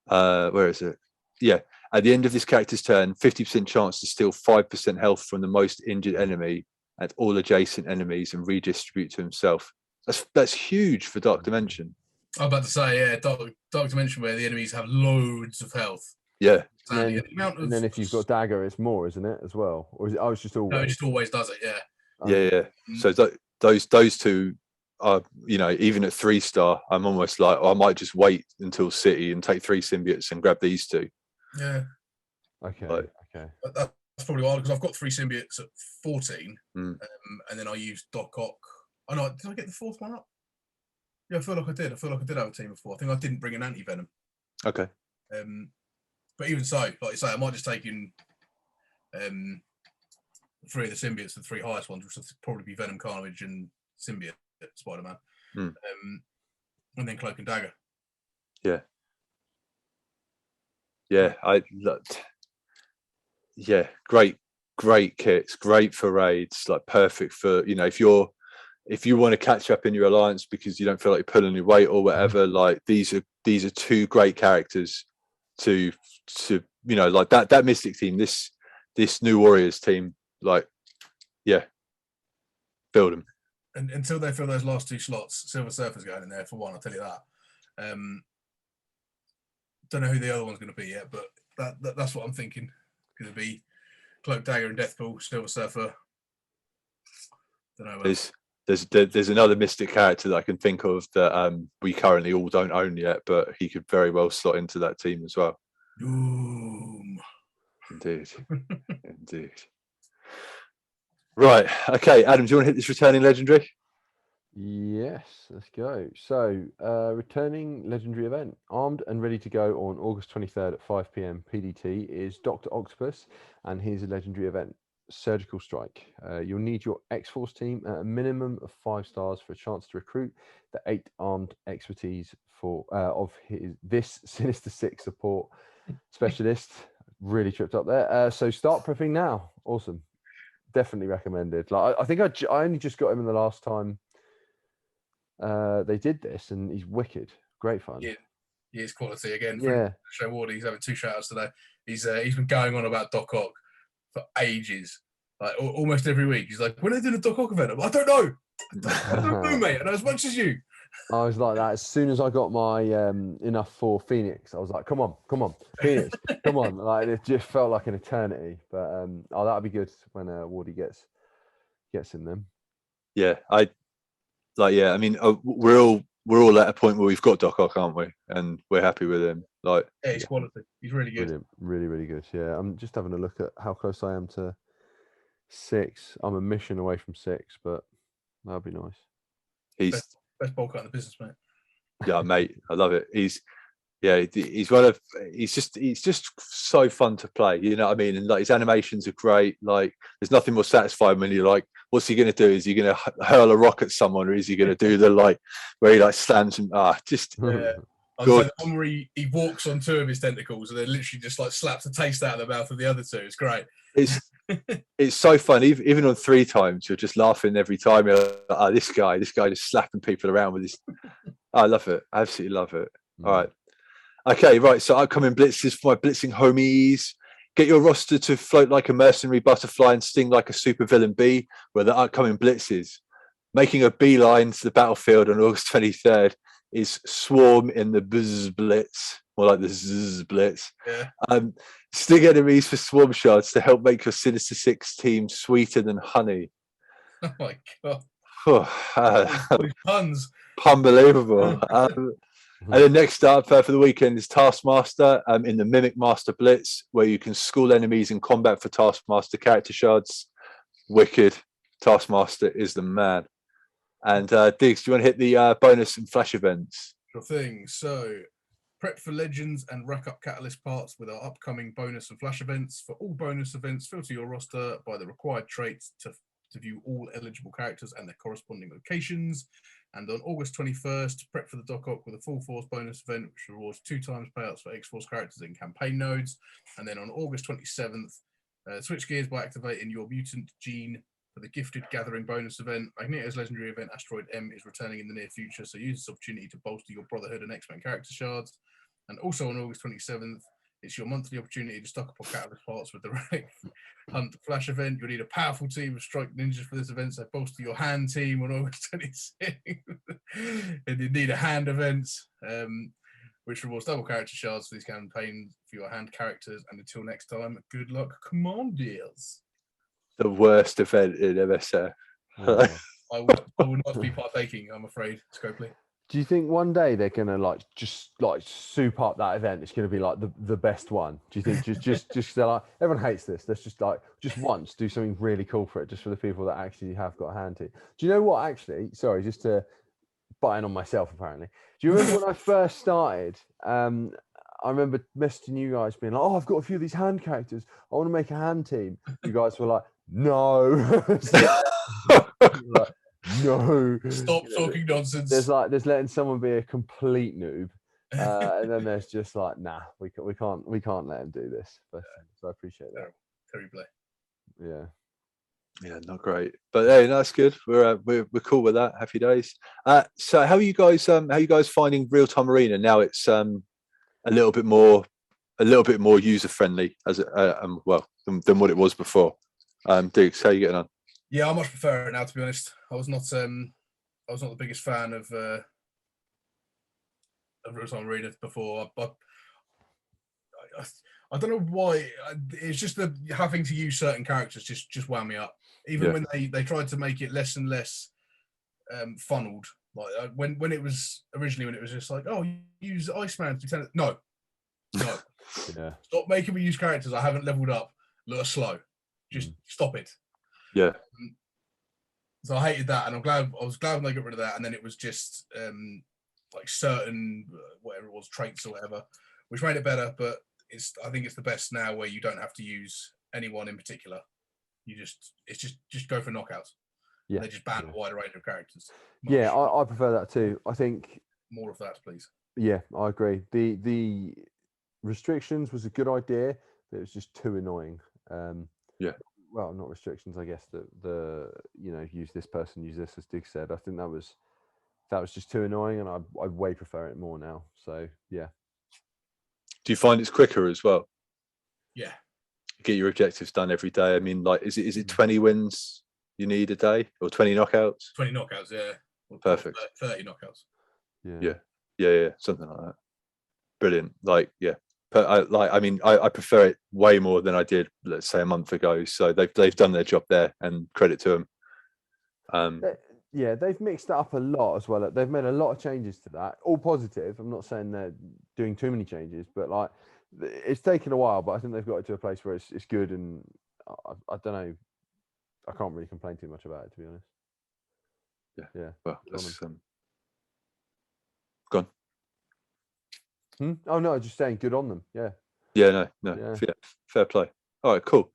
Where is it? Yeah. At the end of this character's turn, 50% chance to steal 5% health from the most injured enemy and all adjacent enemies and redistribute to himself. That's huge for Dark Dimension. I was about to say, yeah, Dark Dimension where the enemies have loads of health. Yeah. And then if you've got Dagger, it's more, isn't it, as well? Or is it? Oh, it's just always. No, it just always does it. Yeah. Yeah. So those two are, even at 3-star, I'm almost like, I might just wait until City and take 3 symbiotes and grab these two. Yeah. Okay. Okay. That's probably why, because I've got 3 symbiotes at 14, and then I used Doc Ock. Oh no, did I get the 4th one up? Yeah, I feel like I did. I have a team before. I think I didn't bring an anti-venom. Okay. But even so, like you say, I might just take in 3 of the symbiotes, the 3 highest ones, which would probably be Venom, Carnage, and Symbiote Spider-Man, and then Cloak and Dagger. Yeah. Great kits, great for raids, like perfect for if you want to catch up in your alliance because you don't feel like you're pulling your weight or whatever. Like these are 2 great characters to like that Mystic team, this new Warriors team, like build them. And until they fill those last 2 slots, Silver Surfer's going in there for one. I'll tell you that. Don't know who the other one's going to be yet, but that's what I'm thinking. Going to be Cloak, Dagger, and Deathpool, Silver Surfer. Don't know. There's another Mystic character that I can think of that we currently all don't own yet, but he could very well slot into that team as well. Doom. Indeed. Right. Okay, Adam, do you want to hit this returning legendary? Yes, let's go. So, returning legendary event, armed and ready to go on August 23rd at 5 p.m. PDT is Dr. Octopus, and here's a legendary event, Surgical Strike. You'll need your X-Force team at a minimum of 5 stars for a chance to recruit the 8 armed expertise of this Sinister 6 support specialist. Really tripped up there. So start prepping now. Awesome. Definitely recommended. Like I think I only just got him in the last time they did this, and he's wicked. Great fun. Yeah, he is quality again. Yeah. Show Wardy, he's having 2 shout-outs today. He's been going on about Doc Ock for ages, like almost every week. He's like, when are they doing a Doc Ock event? I don't know. I don't know, mate. I know as much as you. I was like that as soon as I got my enough for Phoenix. I was like, come on, Phoenix, come on. Like it just felt like an eternity. But that'll be good when Wardy gets in them. Yeah, I mean, we're all at a point where we've got Doc Ock, aren't we? And we're happy with him. Like, yeah, he's quality. He's really good. Brilliant. Really, really good. Yeah, I'm just having a look at how close I am to 6. I'm a mission away from 6, but that'd be nice. Best ball cut in the business, mate. Yeah, mate, I love it. He's just so fun to play. You know what I mean? And like his animations are great. Like there's nothing more satisfying when you're like, what's he going to do? Is he going to hurl a rock at someone, or is he going to do the like where he like slams him? Just Yeah. I was like, the one where he walks on two of his tentacles and then literally just like slaps the taste out of the mouth of the other two. It's great. It's so fun. Even on 3 times, you're just laughing every time. You're like, this guy just slapping people around with his. I love it. I absolutely love it. All right. Okay, right. So upcoming blitzes for my blitzing homies. Get your roster to float like a mercenary butterfly and sting like a supervillain bee. Where the upcoming blitzes, making a beeline to the battlefield on August 23rd, is Swarm in the Buzz Blitz, or like the Zzz Blitz. Yeah. Sting enemies for Swarm shards to help make your Sinister Six team sweeter than honey. Oh my god! Oh, puns. Unbelievable. And then next up for the weekend is Taskmaster in the Mimic Master Blitz, where you can school enemies in combat for Taskmaster character shards. Wicked. Taskmaster is the man. And Digz, do you want to hit the bonus and flash events? Sure thing. So prep for Legends and rack up Catalyst parts with our upcoming bonus and flash events. For all bonus events, filter your roster by the required traits to view all eligible characters and their corresponding locations. And on August 21st, prep for the Doc Ock with a full force bonus event, which rewards 2 times payouts for X-Force characters in campaign nodes. And then on August 27th, switch gears by activating your mutant gene for the Gifted Gathering bonus event. Magneto's legendary event, Asteroid M, is returning in the near future, so use this opportunity to bolster your Brotherhood and X-Men character shards. And also on August 27th, it's your monthly opportunity to stock up on Catalyst parts with the Relic Hunt Flash event. You'll need a powerful team of Strike Ninjas for this event, so bolster your hand team on August 26th. And you need a hand event, which rewards double character shards for these campaigns for your hand characters. And until next time, good luck, Commandeers. The worst event in MSF. I will not be partaking, I'm afraid, Scopely. Do you think one day they're gonna just soup up that event? It's gonna be like the best one. Do you think just they're like, everyone hates this? Let's just once do something really cool for it, just for the people that actually have got a hand to. Do you know what? Actually, sorry, just to butt in on myself. Apparently, do you remember when I first started? I remember messaging you guys being like, "Oh, I've got a few of these hand characters. I want to make a hand team." You guys were like, "No." Like, no, stop talking nonsense. There's letting someone be a complete noob, and then there's just like, nah, we can't let him do this. But so I appreciate that. Terrible. Yeah, not great, but hey, that's good. We're cool with that. Happy days. So how are you guys finding real time arena now? It's a little bit more user friendly as than what it was before. Digz, how are you getting on? Yeah, I much prefer it now, to be honest. I was not the biggest fan of real-time arena before. I don't know why. It's just the having to use certain characters just wound me up. Even when they tried to make it less and less funneled. Like when it was originally, when it was just like, oh, use Iceman to turn. No. Yeah. Stop making me use characters I haven't leveled up. Look slow. Just stop it. Yeah. So I hated that, and I was glad when they got rid of that. And then it was just like certain whatever it was, traits or whatever, which made it better. But I think it's the best now, where you don't have to use anyone in particular. You just go for knockouts. Yeah. They just ban a wider range of characters. Yeah, I prefer that too. I think more of that, please. Yeah, I agree. The restrictions was a good idea, but it was just too annoying. Yeah. Well, not restrictions, I guess. The use this person, use this, as Digz said. I think that was just too annoying, and I way prefer it more now. So yeah. Do you find it's quicker as well? Yeah. Get your objectives done every day. I mean, like, is it 20 wins you need a day, or 20 knockouts? 20 knockouts, yeah. Perfect. 30 knockouts. Yeah, something like that. Brilliant. Like, yeah. I prefer it way more than I did, let's say, a month ago. So they've done their job there, and credit to them. Yeah, they've mixed it up a lot as well. They've made a lot of changes to that, all positive. I'm not saying they're doing too many changes, but like, it's taken a while. But I think they've got it to a place where it's good, and I don't know. I can't really complain too much about it, to be honest. Yeah. Well, that's Gone. Oh no, I'm just saying, good on them. Yeah. Yeah, no. Yeah. Fair play. All right, cool.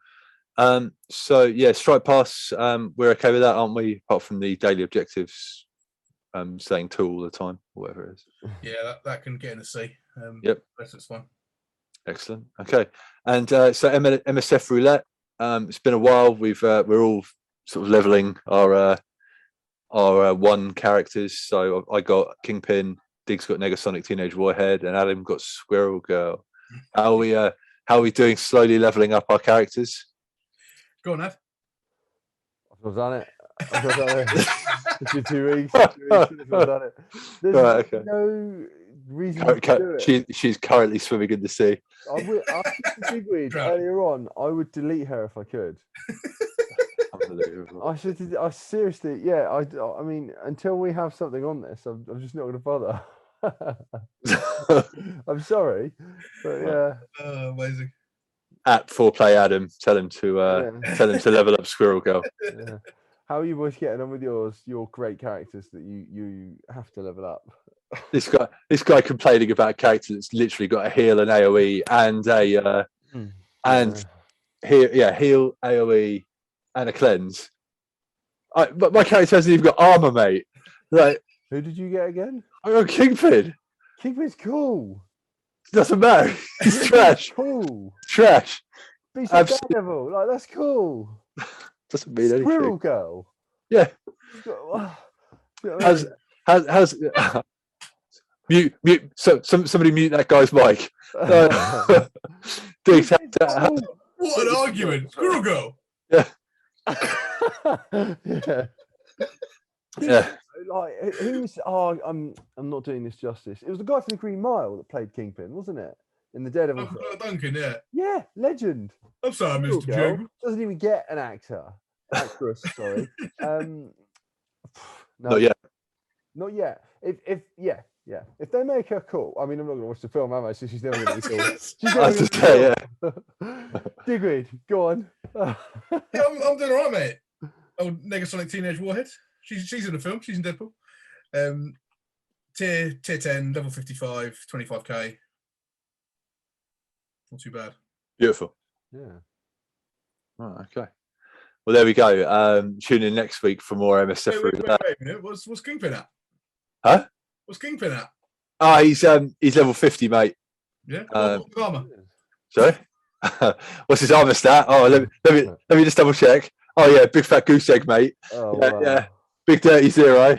So yeah, Strike Pass. We're okay with that, aren't we? Apart from the daily objectives, saying 2 all the time, whatever it is. Yeah, that can get in the sea. Yep. That's fine. Excellent. Okay, and so Msf Roulette. It's been a while. We're all sort of leveling our one characters. So I got Kingpin, Digz got Negasonic Teenage Warhead, and Adam got Squirrel Girl. How are we doing? Slowly leveling up our characters. Go on, Ed. I've done it. It's been 2 weeks. 2 weeks since I've done it. There's Right, okay. no reason to do it. She's currently swimming in the sea. After Digweed earlier on, I would delete her if I could. I seriously, yeah. I mean, until we have something on this, I'm just not going to bother. I'm sorry, but yeah. Amazing. At 4Play Adam, tell him to level up Squirrel Girl. Yeah. How are you boys getting on with your great characters that you have to level up? This guy complaining about a character that's literally got a heal, an AOE, and heal, AOE, and a cleanse. But my character hasn't even got armor, mate. Like, who did you get again? I got Kingpin. Kingpin's cool. Doesn't matter. He's trash. Cool. Trash. Beast of Daredevil. Like, that's cool. Doesn't mean anything. Squirrel Girl. Yeah. How's mute? So somebody mute that guy's mic. Digz, what an argument! Squirrel Girl. Yeah. Yeah. Yeah. Like, who's? Oh, I'm not doing this justice. It was the guy from the Green Mile that played Kingpin, wasn't it? In the Daredevil. Duncan, yeah. Yeah, legend. I'm sorry, Mr. Jig. Doesn't even get an actress. Sorry. No, Not yet. Not yet. If they make her cool, I mean, I'm not going to watch the film, am I? So she's never going to be cool. She's never going to be cool. Digweed, go on. Yeah, I'm doing all right, mate. Old Negasonic Teenage Warhead. She's in the film. She's in Deathpool. Tier 10, level 55, 25k. Not too bad. Beautiful. Yeah. Oh, okay. Well, there we go. Tune in next week for more Msf Roulette. Wait a minute. What's Kingpin at? Huh? What's Kingpin at? He's level 50, mate. Yeah. What's armor? Sorry. What's his armor stat? Oh, let me just double check. Oh yeah, big fat goose egg, mate. Oh, yeah, wow. yeah. Big dirty 0.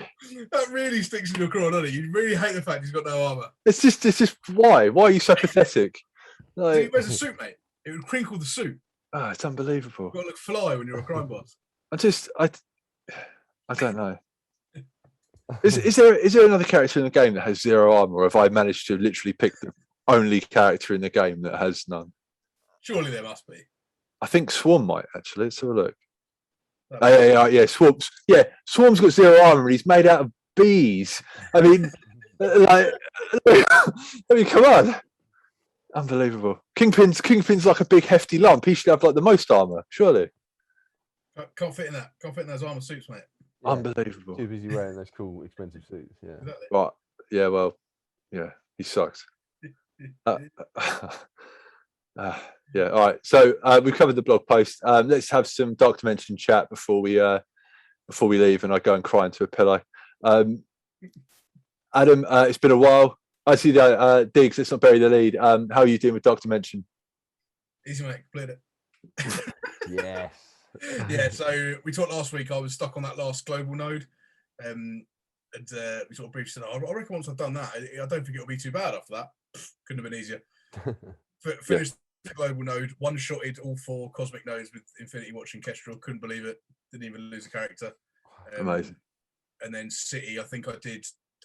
That really sticks in your craw, doesn't it? You really hate the fact he's got no armor. It's just why? Why are you so pathetic? He wears a suit, mate. It would crinkle the suit. Oh, it's unbelievable. You've got to look fly when you're a crime boss. I don't know. Is there another character in the game that has 0 armor, or have I managed to literally pick the only character in the game that has none? Surely there must be. I think Swarm might actually. Let's have a look. Yeah, Swarm's. Yeah, Swarm's got 0 armor, and he's made out of bees. I mean, come on, unbelievable. Kingpin's like a big hefty lump. He should have like the most armor, surely. Can't fit in that. Can't fit in those armor suits, mate. Yeah. Unbelievable. Too busy wearing those cool, expensive suits. Yeah. Exactly. Right. Yeah. Well. Yeah. He sucks. Yeah. All right. So we've covered the blog post. Let's have some Dark Dimension chat before we leave, and I go and cry into a pillow. Adam, it's been a while. I see the Digz. Let's not bury the lead. How are you doing with Dark Dimension? Easy, mate. Completed it. Yes. Yeah. So we talked last week. I was stuck on that last global node, and we sort of briefly said, I reckon once I've done that, I don't think it'll be too bad after that. Couldn't have been easier. Finished the global node, one-shotted all 4 cosmic nodes with Infinity Watch and Kestrel. Couldn't believe it. Didn't even lose a character. Amazing. And then City, I think I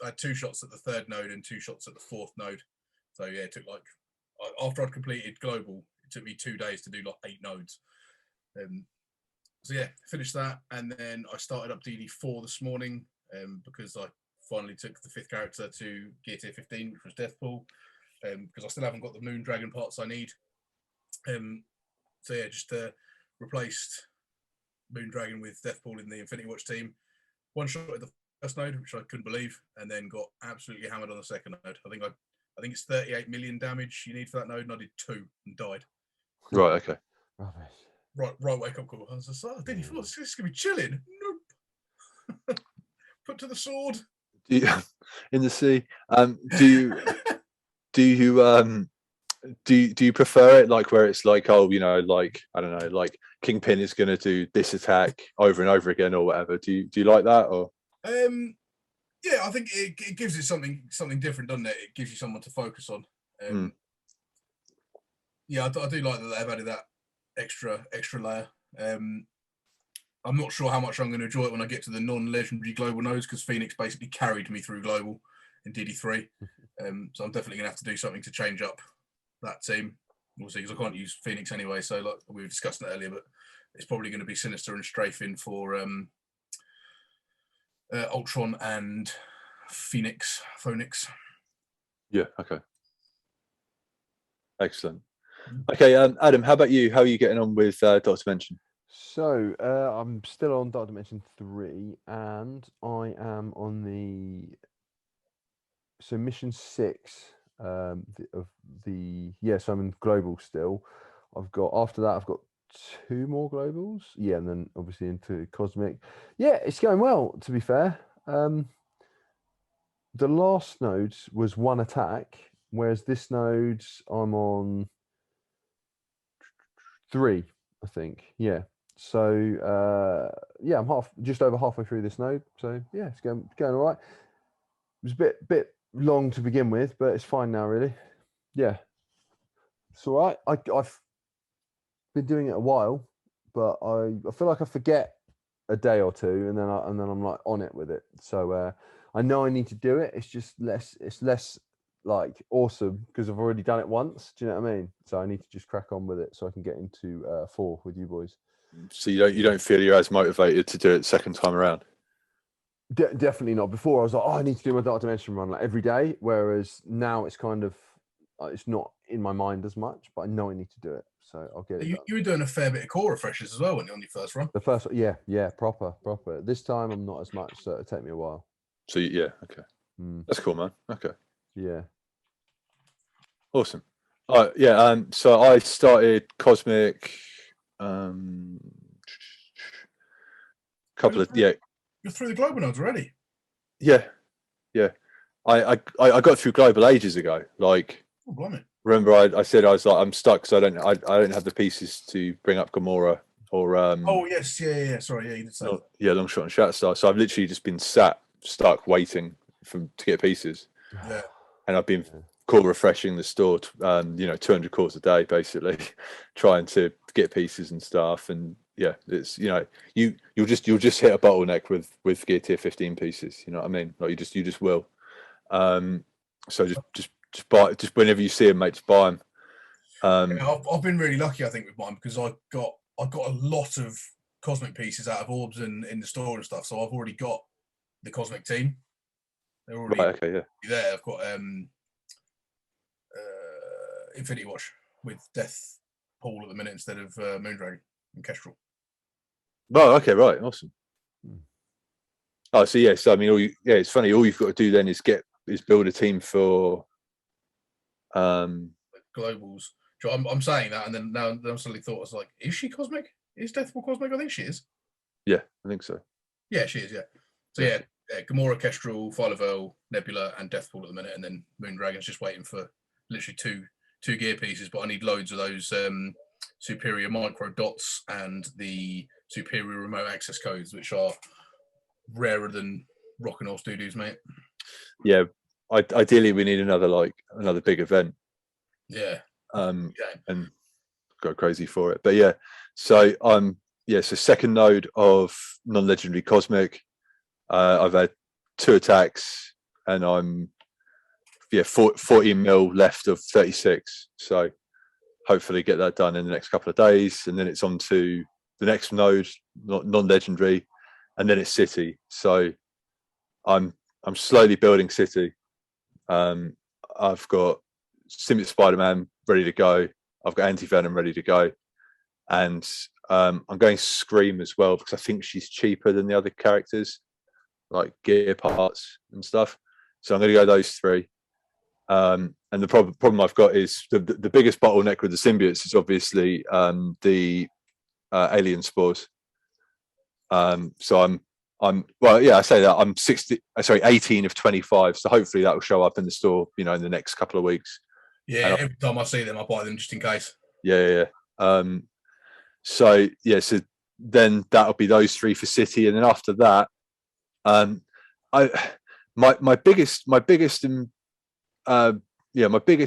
had 2 shots at the 3rd node and 2 shots at the 4th node. So yeah, it took after I'd completed global, it took me 2 days to do 8 nodes. So yeah, finished that, and then I started up DD4 this morning because I finally took the 5th character to Gear Tier 15, which was Deathpool, because I still haven't got the Moon Dragon parts I need. So yeah, just replaced Moon Dragon with Deathpool in the Infinity Watch team. One shot at the first node, which I couldn't believe, and then got absolutely hammered on the second node. I think it's 38 million damage you need for that node, and I did 2 and died. Right. Okay. Rubbish. Right wake up call. I was just like, did you thought this is gonna be chilling? Nope. Put to the sword. In the sea. Do you prefer it like where it's like, oh, you know, like, I don't know, like Kingpin is going to do this attack over and over again or whatever? Do you like that? Or yeah, I think it gives it something different, doesn't it? It gives you someone to focus on. Yeah, I do like that they've added that extra layer. I'm not sure how much I'm going to enjoy it when I get to the non-legendary global nodes, because Phoenix basically carried me through global in DD3. So I'm definitely going to have to do something to change up that team. We'll see, because I can't use Phoenix anyway. So like we were discussing it earlier, but it's probably going to be Sinister and Strafing for Ultron and Phoenix. yeah, okay, excellent. Okay, Adam, how about you? How are you getting on with Doctor Dimension? So I'm still on Dark Dimension 3, and I am on mission 6 so I'm in global still. After that I've got 2 more globals, and then obviously into cosmic. It's going well, to be fair. The last node was 1 attack, whereas this node I'm on 3, I think. So I'm just over halfway through this node. So it's going all right. It was a bit long to begin with, but it's fine now, really. It's all right. I've been doing it a while, but I feel like I forget a day or two, and then I'm like on it with it. So I know I need to do it. It's just less like awesome because I've already done it once. Do you know what I mean? So I need to just crack on with it so I can get into 4 with you boys. So you don't feel you're as motivated to do it second time around? Definitely not. Before I was like, I need to do my Dark Dimension run like every day, whereas now it's kind of it's not in my mind as much, but I know I need to do it, so I'll get it. You were doing a fair bit of core refreshers as well when you're on your first run. The first, proper. This time I'm not as much, so it'll take me a while. So okay, that's cool, man. Okay, awesome. All right, so I started Cosmic. Couple of You're through the global nodes already. Yeah. I got through global ages ago. Like, remember I said I was like, I'm stuck because I don't have the pieces to bring up Gamora or oh yes, sorry, you did say long shot and Shatterstar. So I've literally just been stuck waiting to get pieces. And I've been core refreshing the store 200 cores a day basically, trying to get pieces and stuff. And it's you'll just hit a bottleneck with gear tier 15 pieces, you know what I mean? Like you just will. So just buy, just whenever you see them, mate, just buy them. I've been really lucky, I think, with mine, because I got a lot of cosmic pieces out of orbs and in the store and stuff. So I've already got the cosmic team. They're already there. I've got Infinity Watch with Deathpool at the minute instead of Moondragon and Kestrel. Oh, okay, right, awesome. Oh, so so I mean, it's funny. All you've got to do then is build a team for globals. So I'm saying that, and then now I suddenly thought, I was like, is she cosmic? Is Deathpool cosmic? I think she is. Yeah, I think so. Yeah, she is. Yeah. So Gamora, Kestrel, Phyla-Vell, Nebula, and Deathpool at the minute, and then Moondragon's just waiting for literally two gear pieces. But I need loads of those superior micro dots and the superior remote access codes, which are rarer than rock and roll studios, mate. Yeah, ideally we need another big event. And go crazy for it. But so so second node of non-legendary cosmic. I've had 2 attacks and I'm 14 mil left of 36. So hopefully get that done in the next couple of days, and then it's on to the next node, non-legendary, and then it's City. So I'm slowly building City. I've got Symbiote Spider-Man ready to go. I've got Anti-Venom ready to go, and I'm going Scream as well because I think she's cheaper than the other characters. like gear parts and stuff. So I'm going to go those three. And the problem I've got is the biggest bottleneck with the symbiotes is obviously the alien spores. So I'm well, yeah, I say that I'm 18 of 25. So hopefully that will show up in the store, in the next couple of weeks. Yeah, every time I see them, I buy them just in case. Yeah. So then that'll be those three for City, and then after that, my biggest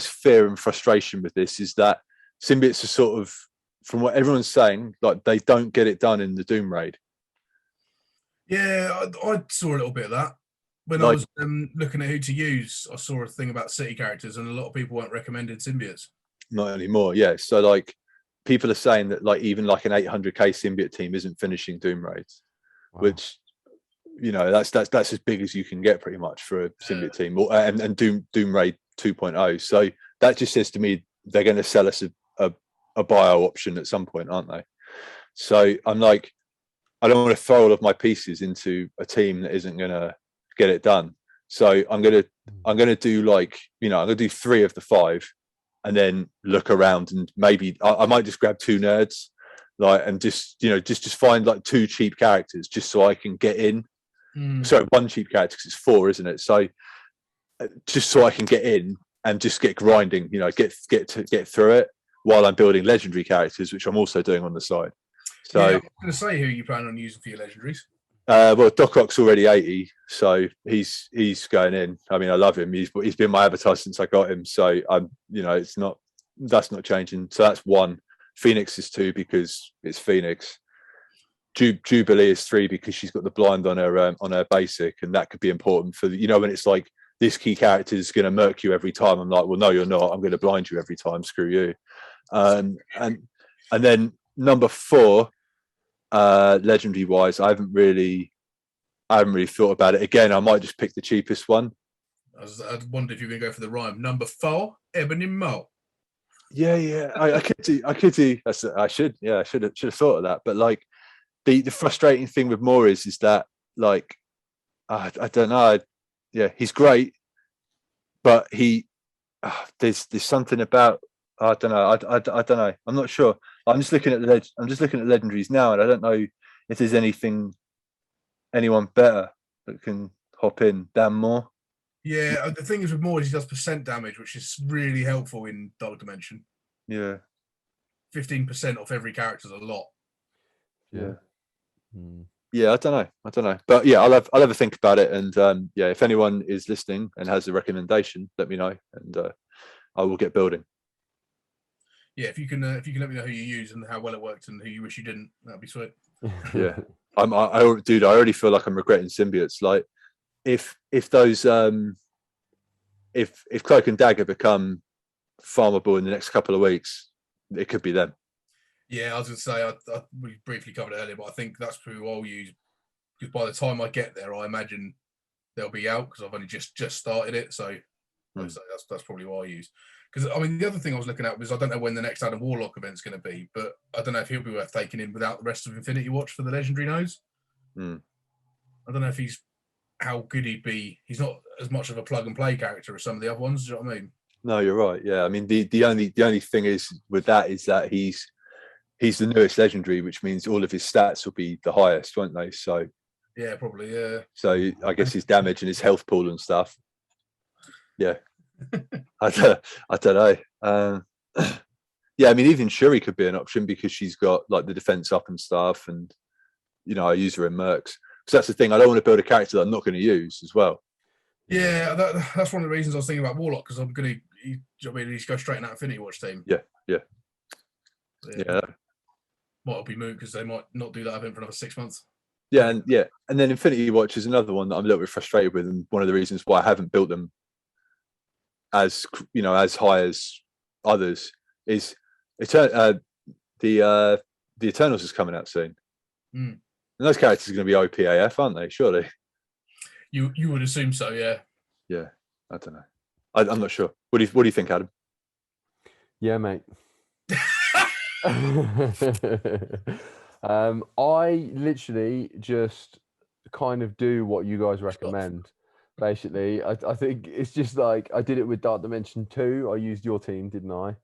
fear and frustration with this is that symbiotes are sort of, from what everyone's saying, like they don't get it done in the Doom raid. Yeah, I saw a little bit of that when I was looking at who to use. I saw a thing about City characters, and a lot of people weren't recommended symbiotes. Not anymore, yeah. So like people are saying that like even like an 800k symbiote team isn't finishing Doom raids, which that's as big as you can get pretty much for a symbiote team, and Doom raid 2.0. So that just says to me they're going to sell us a bio option at some point, aren't they? So I'm like, I don't want to throw all of my pieces into a team that isn't going to get it done. So I'm going to do like, I'm going to do 3 of the 5 and then look around, and maybe I might just grab 2 nerds, like, and just find like 2 cheap characters just so I can get in. Sorry, 1 cheap character because it's 4, isn't it? So just so I can get in and just get grinding, get through it while I'm building legendary characters, which I'm also doing on the side. So yeah, I'm going to say who you plan on using for your legendaries. Well, Doc Ock's already 80, so he's going in. I mean, I love him. He's been my avatar since I got him. So I'm, that's not changing. So that's 1. Phoenix is 2 because it's Phoenix. Jubilee is 3 because she's got the blind on her basic, and that could be important for when it's like this key character is going to murk you every time. I'm like, well, no, you're not. I'm going to blind you every time. Screw you. And then number 4. Legendary wise, I haven't really thought about it. Again, I might just pick the cheapest one. I wondered if you were going to go for the rhyme. Number 4, Ebony Maw. Yeah. I could do. I should have thought of that. But like the frustrating thing with Moore is that like I don't know. Yeah, he's great, but there's something about, I don't know. I don't know. I'm not sure. I'm just looking at legendaries now, and I don't know if there's anyone better that can hop in than Moore. Yeah, the thing is with Moore is he does percent damage, which is really helpful in Dark Dimension. Yeah, 15% off every character is a lot. Yeah. Yeah, I don't know, but yeah, I'll have a think about it, and if anyone is listening and has a recommendation, let me know, and I will get building. Yeah, if you can let me know who you use and how well it worked and who you wish you didn't, that'd be sweet. Yeah, I already feel like I'm regretting symbiotes. Like if those if Cloak and Dagger become farmable in the next couple of weeks, it could be them. Yeah, I was going to say, we briefly covered it earlier, but I think that's who I'll use, because by the time I get there, I imagine they'll be out because I've only just started it. So that's probably what I use. Because, I mean, the other thing I was looking at was I don't know when the next Adam Warlock event's going to be, but I don't know if he'll be worth taking in without the rest of Infinity Watch for the Legendary Nose. I don't know if how good he'd be. He's not as much of a plug-and-play character as some of the other ones, do you know what I mean? No, you're right. Yeah, I mean, the only thing is with that is that he's the newest legendary, which means all of his stats will be the highest, won't they? So yeah, probably, yeah. So I guess his damage and his health pool and stuff. Yeah. I don't know. Yeah, I mean, even Shuri could be an option because she's got like the defense up and stuff, and I use her in mercs. So that's the thing. I don't want to build a character that I'm not going to use as well. Yeah, that's one of the reasons I was thinking about Warlock, because I'm going to just go straight in that Infinity Watch team. Yeah. Might be moot because they might not do that event for another 6 months. Yeah, and then Infinity Watch is another one that I'm a little bit frustrated with, and one of the reasons why I haven't built them as high as others is the Eternals is coming out soon, and those characters are going to be OPAF, aren't they? Surely. You would assume so, yeah. Yeah, I don't know. I'm not sure. What do you think, Adam? Yeah, mate. I literally just kind of do what you guys recommend. Basically, I think it's just like I did it with Dark Dimension 2. I used your team, didn't I?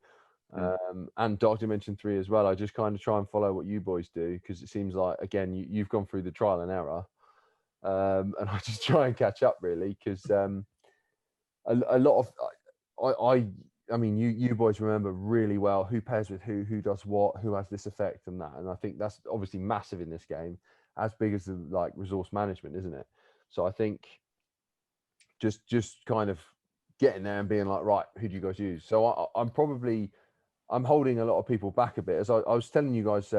And Dark Dimension 3 as well. I just kind of try and follow what you boys do, because it seems like, again, you've gone through the trial and error, and I just try and catch up, really, because a lot of I mean, you boys remember really well who pairs with who does what, who has this effect and that, and I think that's obviously massive in this game, as big as the like resource management, isn't it? So I think just kind of getting there and being like, right, who do you guys use? So I'm holding a lot of people back a bit, as I was telling you guys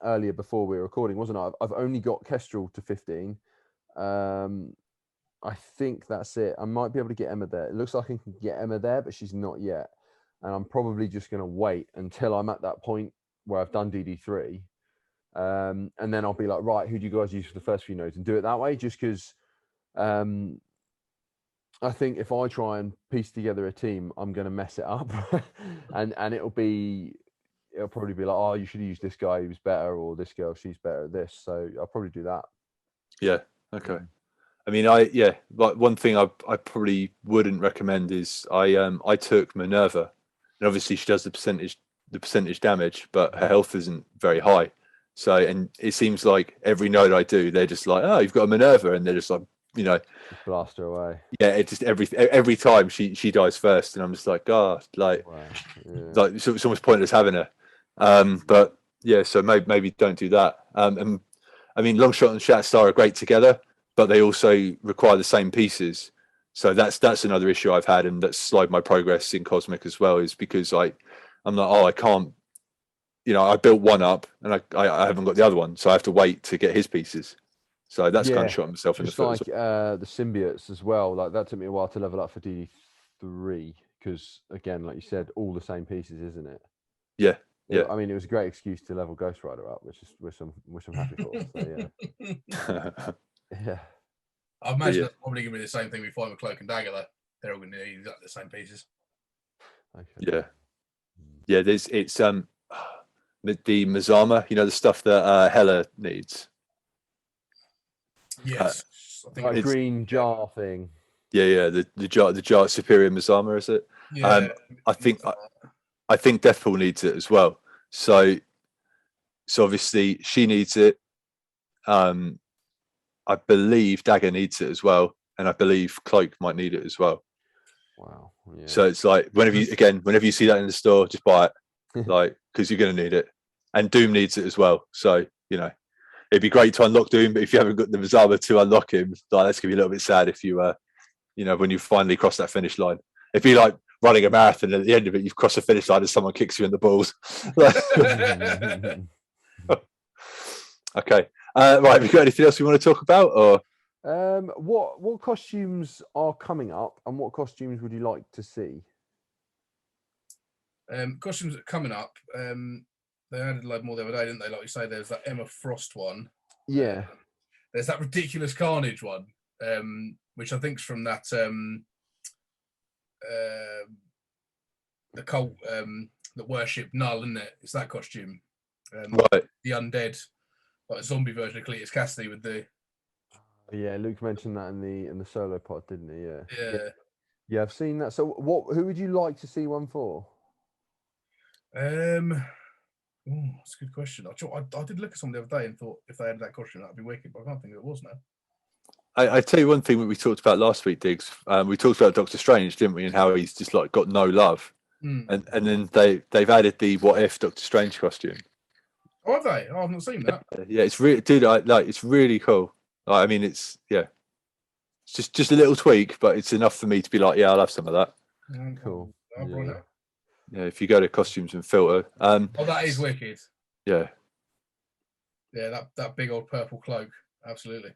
earlier before we were recording, wasn't I? I've only got Kestrel to 15. I think that's it. I might be able to get Emma there. It looks like I can get Emma there, but she's not yet. And I'm probably just going to wait until I'm at that point where I've done DD3. And then I'll be like, right, who do you guys use for the first few nodes? And do it that way, just because I think if I try and piece together a team, I'm going to mess it up. and it'll probably be like, oh, you should have used this guy, he was better, or this girl, she's better at this. So I'll probably do that. Yeah. Okay. I mean, like one thing I probably wouldn't recommend is I took Minerva, and obviously she does the percentage damage, but her health isn't very high. So, and it seems like every node I do, they're just like, oh, you've got a Minerva, and they're just like, just blast her away. Yeah, it just every time she dies first, and I'm just like, God, like, wow. Like it's almost pointless having her. But yeah, so maybe don't do that. And I mean, Longshot and Shatstar are great together, but they also require the same pieces. So that's another issue I've had, and that's slowed my progress in Cosmic as well, is because I'm like, oh, I can't, I built one up and I haven't got the other one, so I have to wait to get his pieces. So that's kind of shot myself in the foot. Like the symbiotes as well. Like that took me a while to level up for DD3, because again, like you said, all the same pieces, isn't it? Yeah. Yeah. I mean, it was a great excuse to level Ghost Rider up, which I'm happy for. So, yeah. Yeah. I imagine that's probably going to be the same thing we find with Cloak and Dagger, though. They're all going to need exactly the same pieces. Okay. Yeah. Yeah, it's the Mazama, the stuff that Hela needs. Yes. I think a green jar thing. Yeah, the jar Superior Mazama, is it? Yeah. I think Deathpool needs it as well. So obviously she needs it. I believe Dagger needs it as well, and I believe Cloak might need it as well. Wow. Yeah. So it's like whenever you see that in the store, just buy it, like, because you're going to need it. And Doom needs it as well. So it'd be great to unlock Doom, but if you haven't got the Mazama to unlock him, like, that's going to be a little bit sad if you when you finally cross that finish line. It'd be like running a marathon, and at the end of it, you've crossed the finish line and someone kicks you in the balls. Okay. Right, have you got anything else you want to talk about? Or what costumes are coming up, and what costumes would you like to see? Costumes that are coming up. They added a load more the other day, didn't they? Like you say, there's that Emma Frost one. Yeah. There's that Ridiculous Carnage one, which I think's from that the cult that worship Null, isn't it? It's that costume. Right. The undead, like a zombie version of Cletus Cassidy with the. Yeah, Luke mentioned that in the solo pod, didn't he? Yeah. Yeah, I've seen that. So, who would you like to see one for? That's a good question. I did look at some the other day and thought if they had that costume, that'd be wicked, but I can't think it was now. I tell you one thing that we talked about last week, Digz. We talked about Doctor Strange, didn't we? And how he's just like got no love. And then they've added the What If Doctor Strange costume. Oh, have they? Oh, I've not seen that. Yeah, it's really, dude. It's really cool. I mean, it's just a little tweak, but it's enough for me to be like, yeah, I'll have some of that. Cool. Yeah, if you go to costumes and filter. That is wicked. Yeah. Yeah, that big old purple cloak. Absolutely.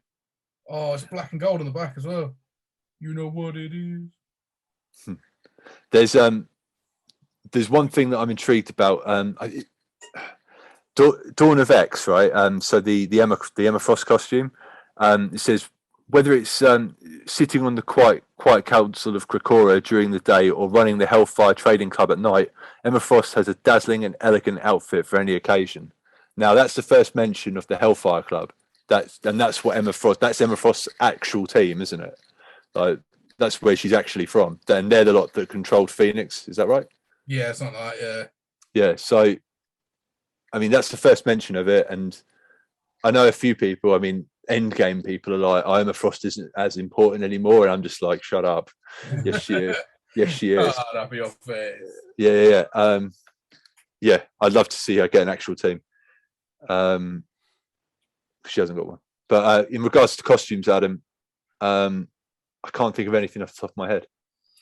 Oh, it's black and gold on the back as well. You know what it is. There's one thing that I'm intrigued about. Dawn of X, right? So the Emma Frost costume. It says whether it's sitting on the quiet council of Krikora during the day or running the Hellfire Trading Club at night, Emma Frost has a dazzling and elegant outfit for any occasion. Now, that's the first mention of the Hellfire Club. That's what Emma Frost. That's Emma Frost's actual team, isn't it? Like that's where she's actually from. And they're the lot that controlled Phoenix. Is that right? Yeah, it's not like Yeah. So, I mean, that's the first mention of it, and I know a few people. I mean, Endgame people are like, Emma Frost isn't as important anymore, and I'm just like, shut up. Yes, she is. Yes, she is. Oh, that'd be your face. Yeah. Yeah, I'd love to see her get an actual team. She hasn't got one. But in regards to costumes, Adam, I can't think of anything off the top of my head.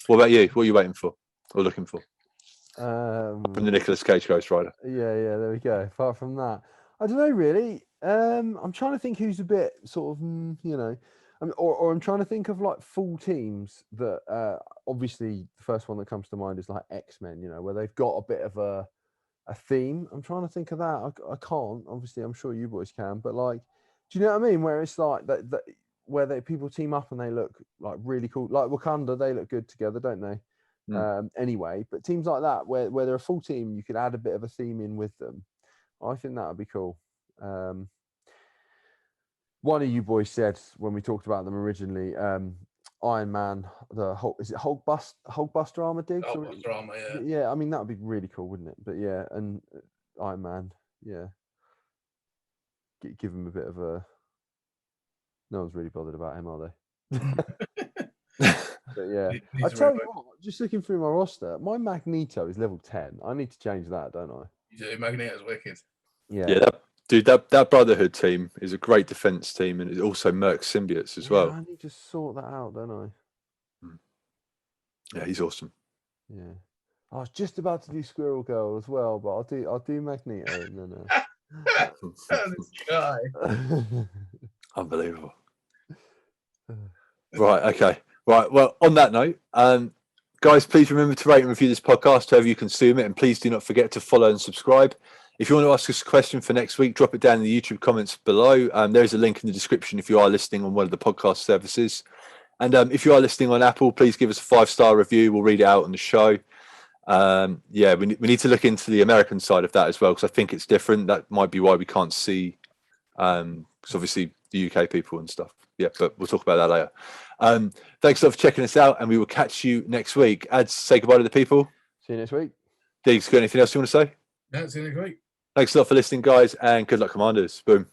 What about you? What are you waiting for or looking for from the Nicolas Cage Ghost Rider? Yeah, there we go. Apart from that, I don't know really. I'm trying to think who's a bit sort of, or I'm trying to think of like full teams that obviously the first one that comes to mind is like X-Men, where they've got a bit of a theme. I'm trying to think of that. I can't. Obviously, I'm sure you boys can, but like, do you know what I mean? Where it's like that where people team up and they look like really cool. Like Wakanda, they look good together, don't they? Anyway, but teams like that where they're a full team, you could add a bit of a theme in with them. I think that would be cool. One of you boys said when we talked about them originally, Iron Man, is it Hulkbuster armor Digz? Hulkbuster armor, yeah. Yeah, I mean that would be really cool, wouldn't it? But yeah, and Iron Man, yeah, give him a bit of a. No one's really bothered about him, are they? But yeah, I tell you what, just looking through my roster, my Magneto is level 10. I need to change that, don't I? You do. Magneto's wicked. Yeah. That Brotherhood team is a great defense team, and it's also Merc symbiotes as well. I need to sort that out, don't I? Yeah, he's awesome. Yeah, I was just about to do Squirrel Girl as well, but I'll do Magneto. No. This guy. Unbelievable. Right. Okay. Right. Well, on that note, guys, please remember to rate and review this podcast however you consume it, and please do not forget to follow and subscribe. If you want to ask us a question for next week, drop it down in the YouTube comments below. There is a link in the description if you are listening on one of the podcast services. And if you are listening on Apple, please give us a 5-star review. We'll read it out on the show. We need to look into the American side of that as well, because I think it's different. That might be why we can't see, because obviously the UK people and stuff. Yeah, but we'll talk about that later. Thanks a lot for checking us out, and we will catch you next week. Ads, say goodbye to the people. See you next week. Digz, got anything else you want to say? Yeah, see you next week. Thanks a lot for listening, guys, and good luck, Commanders. Boom.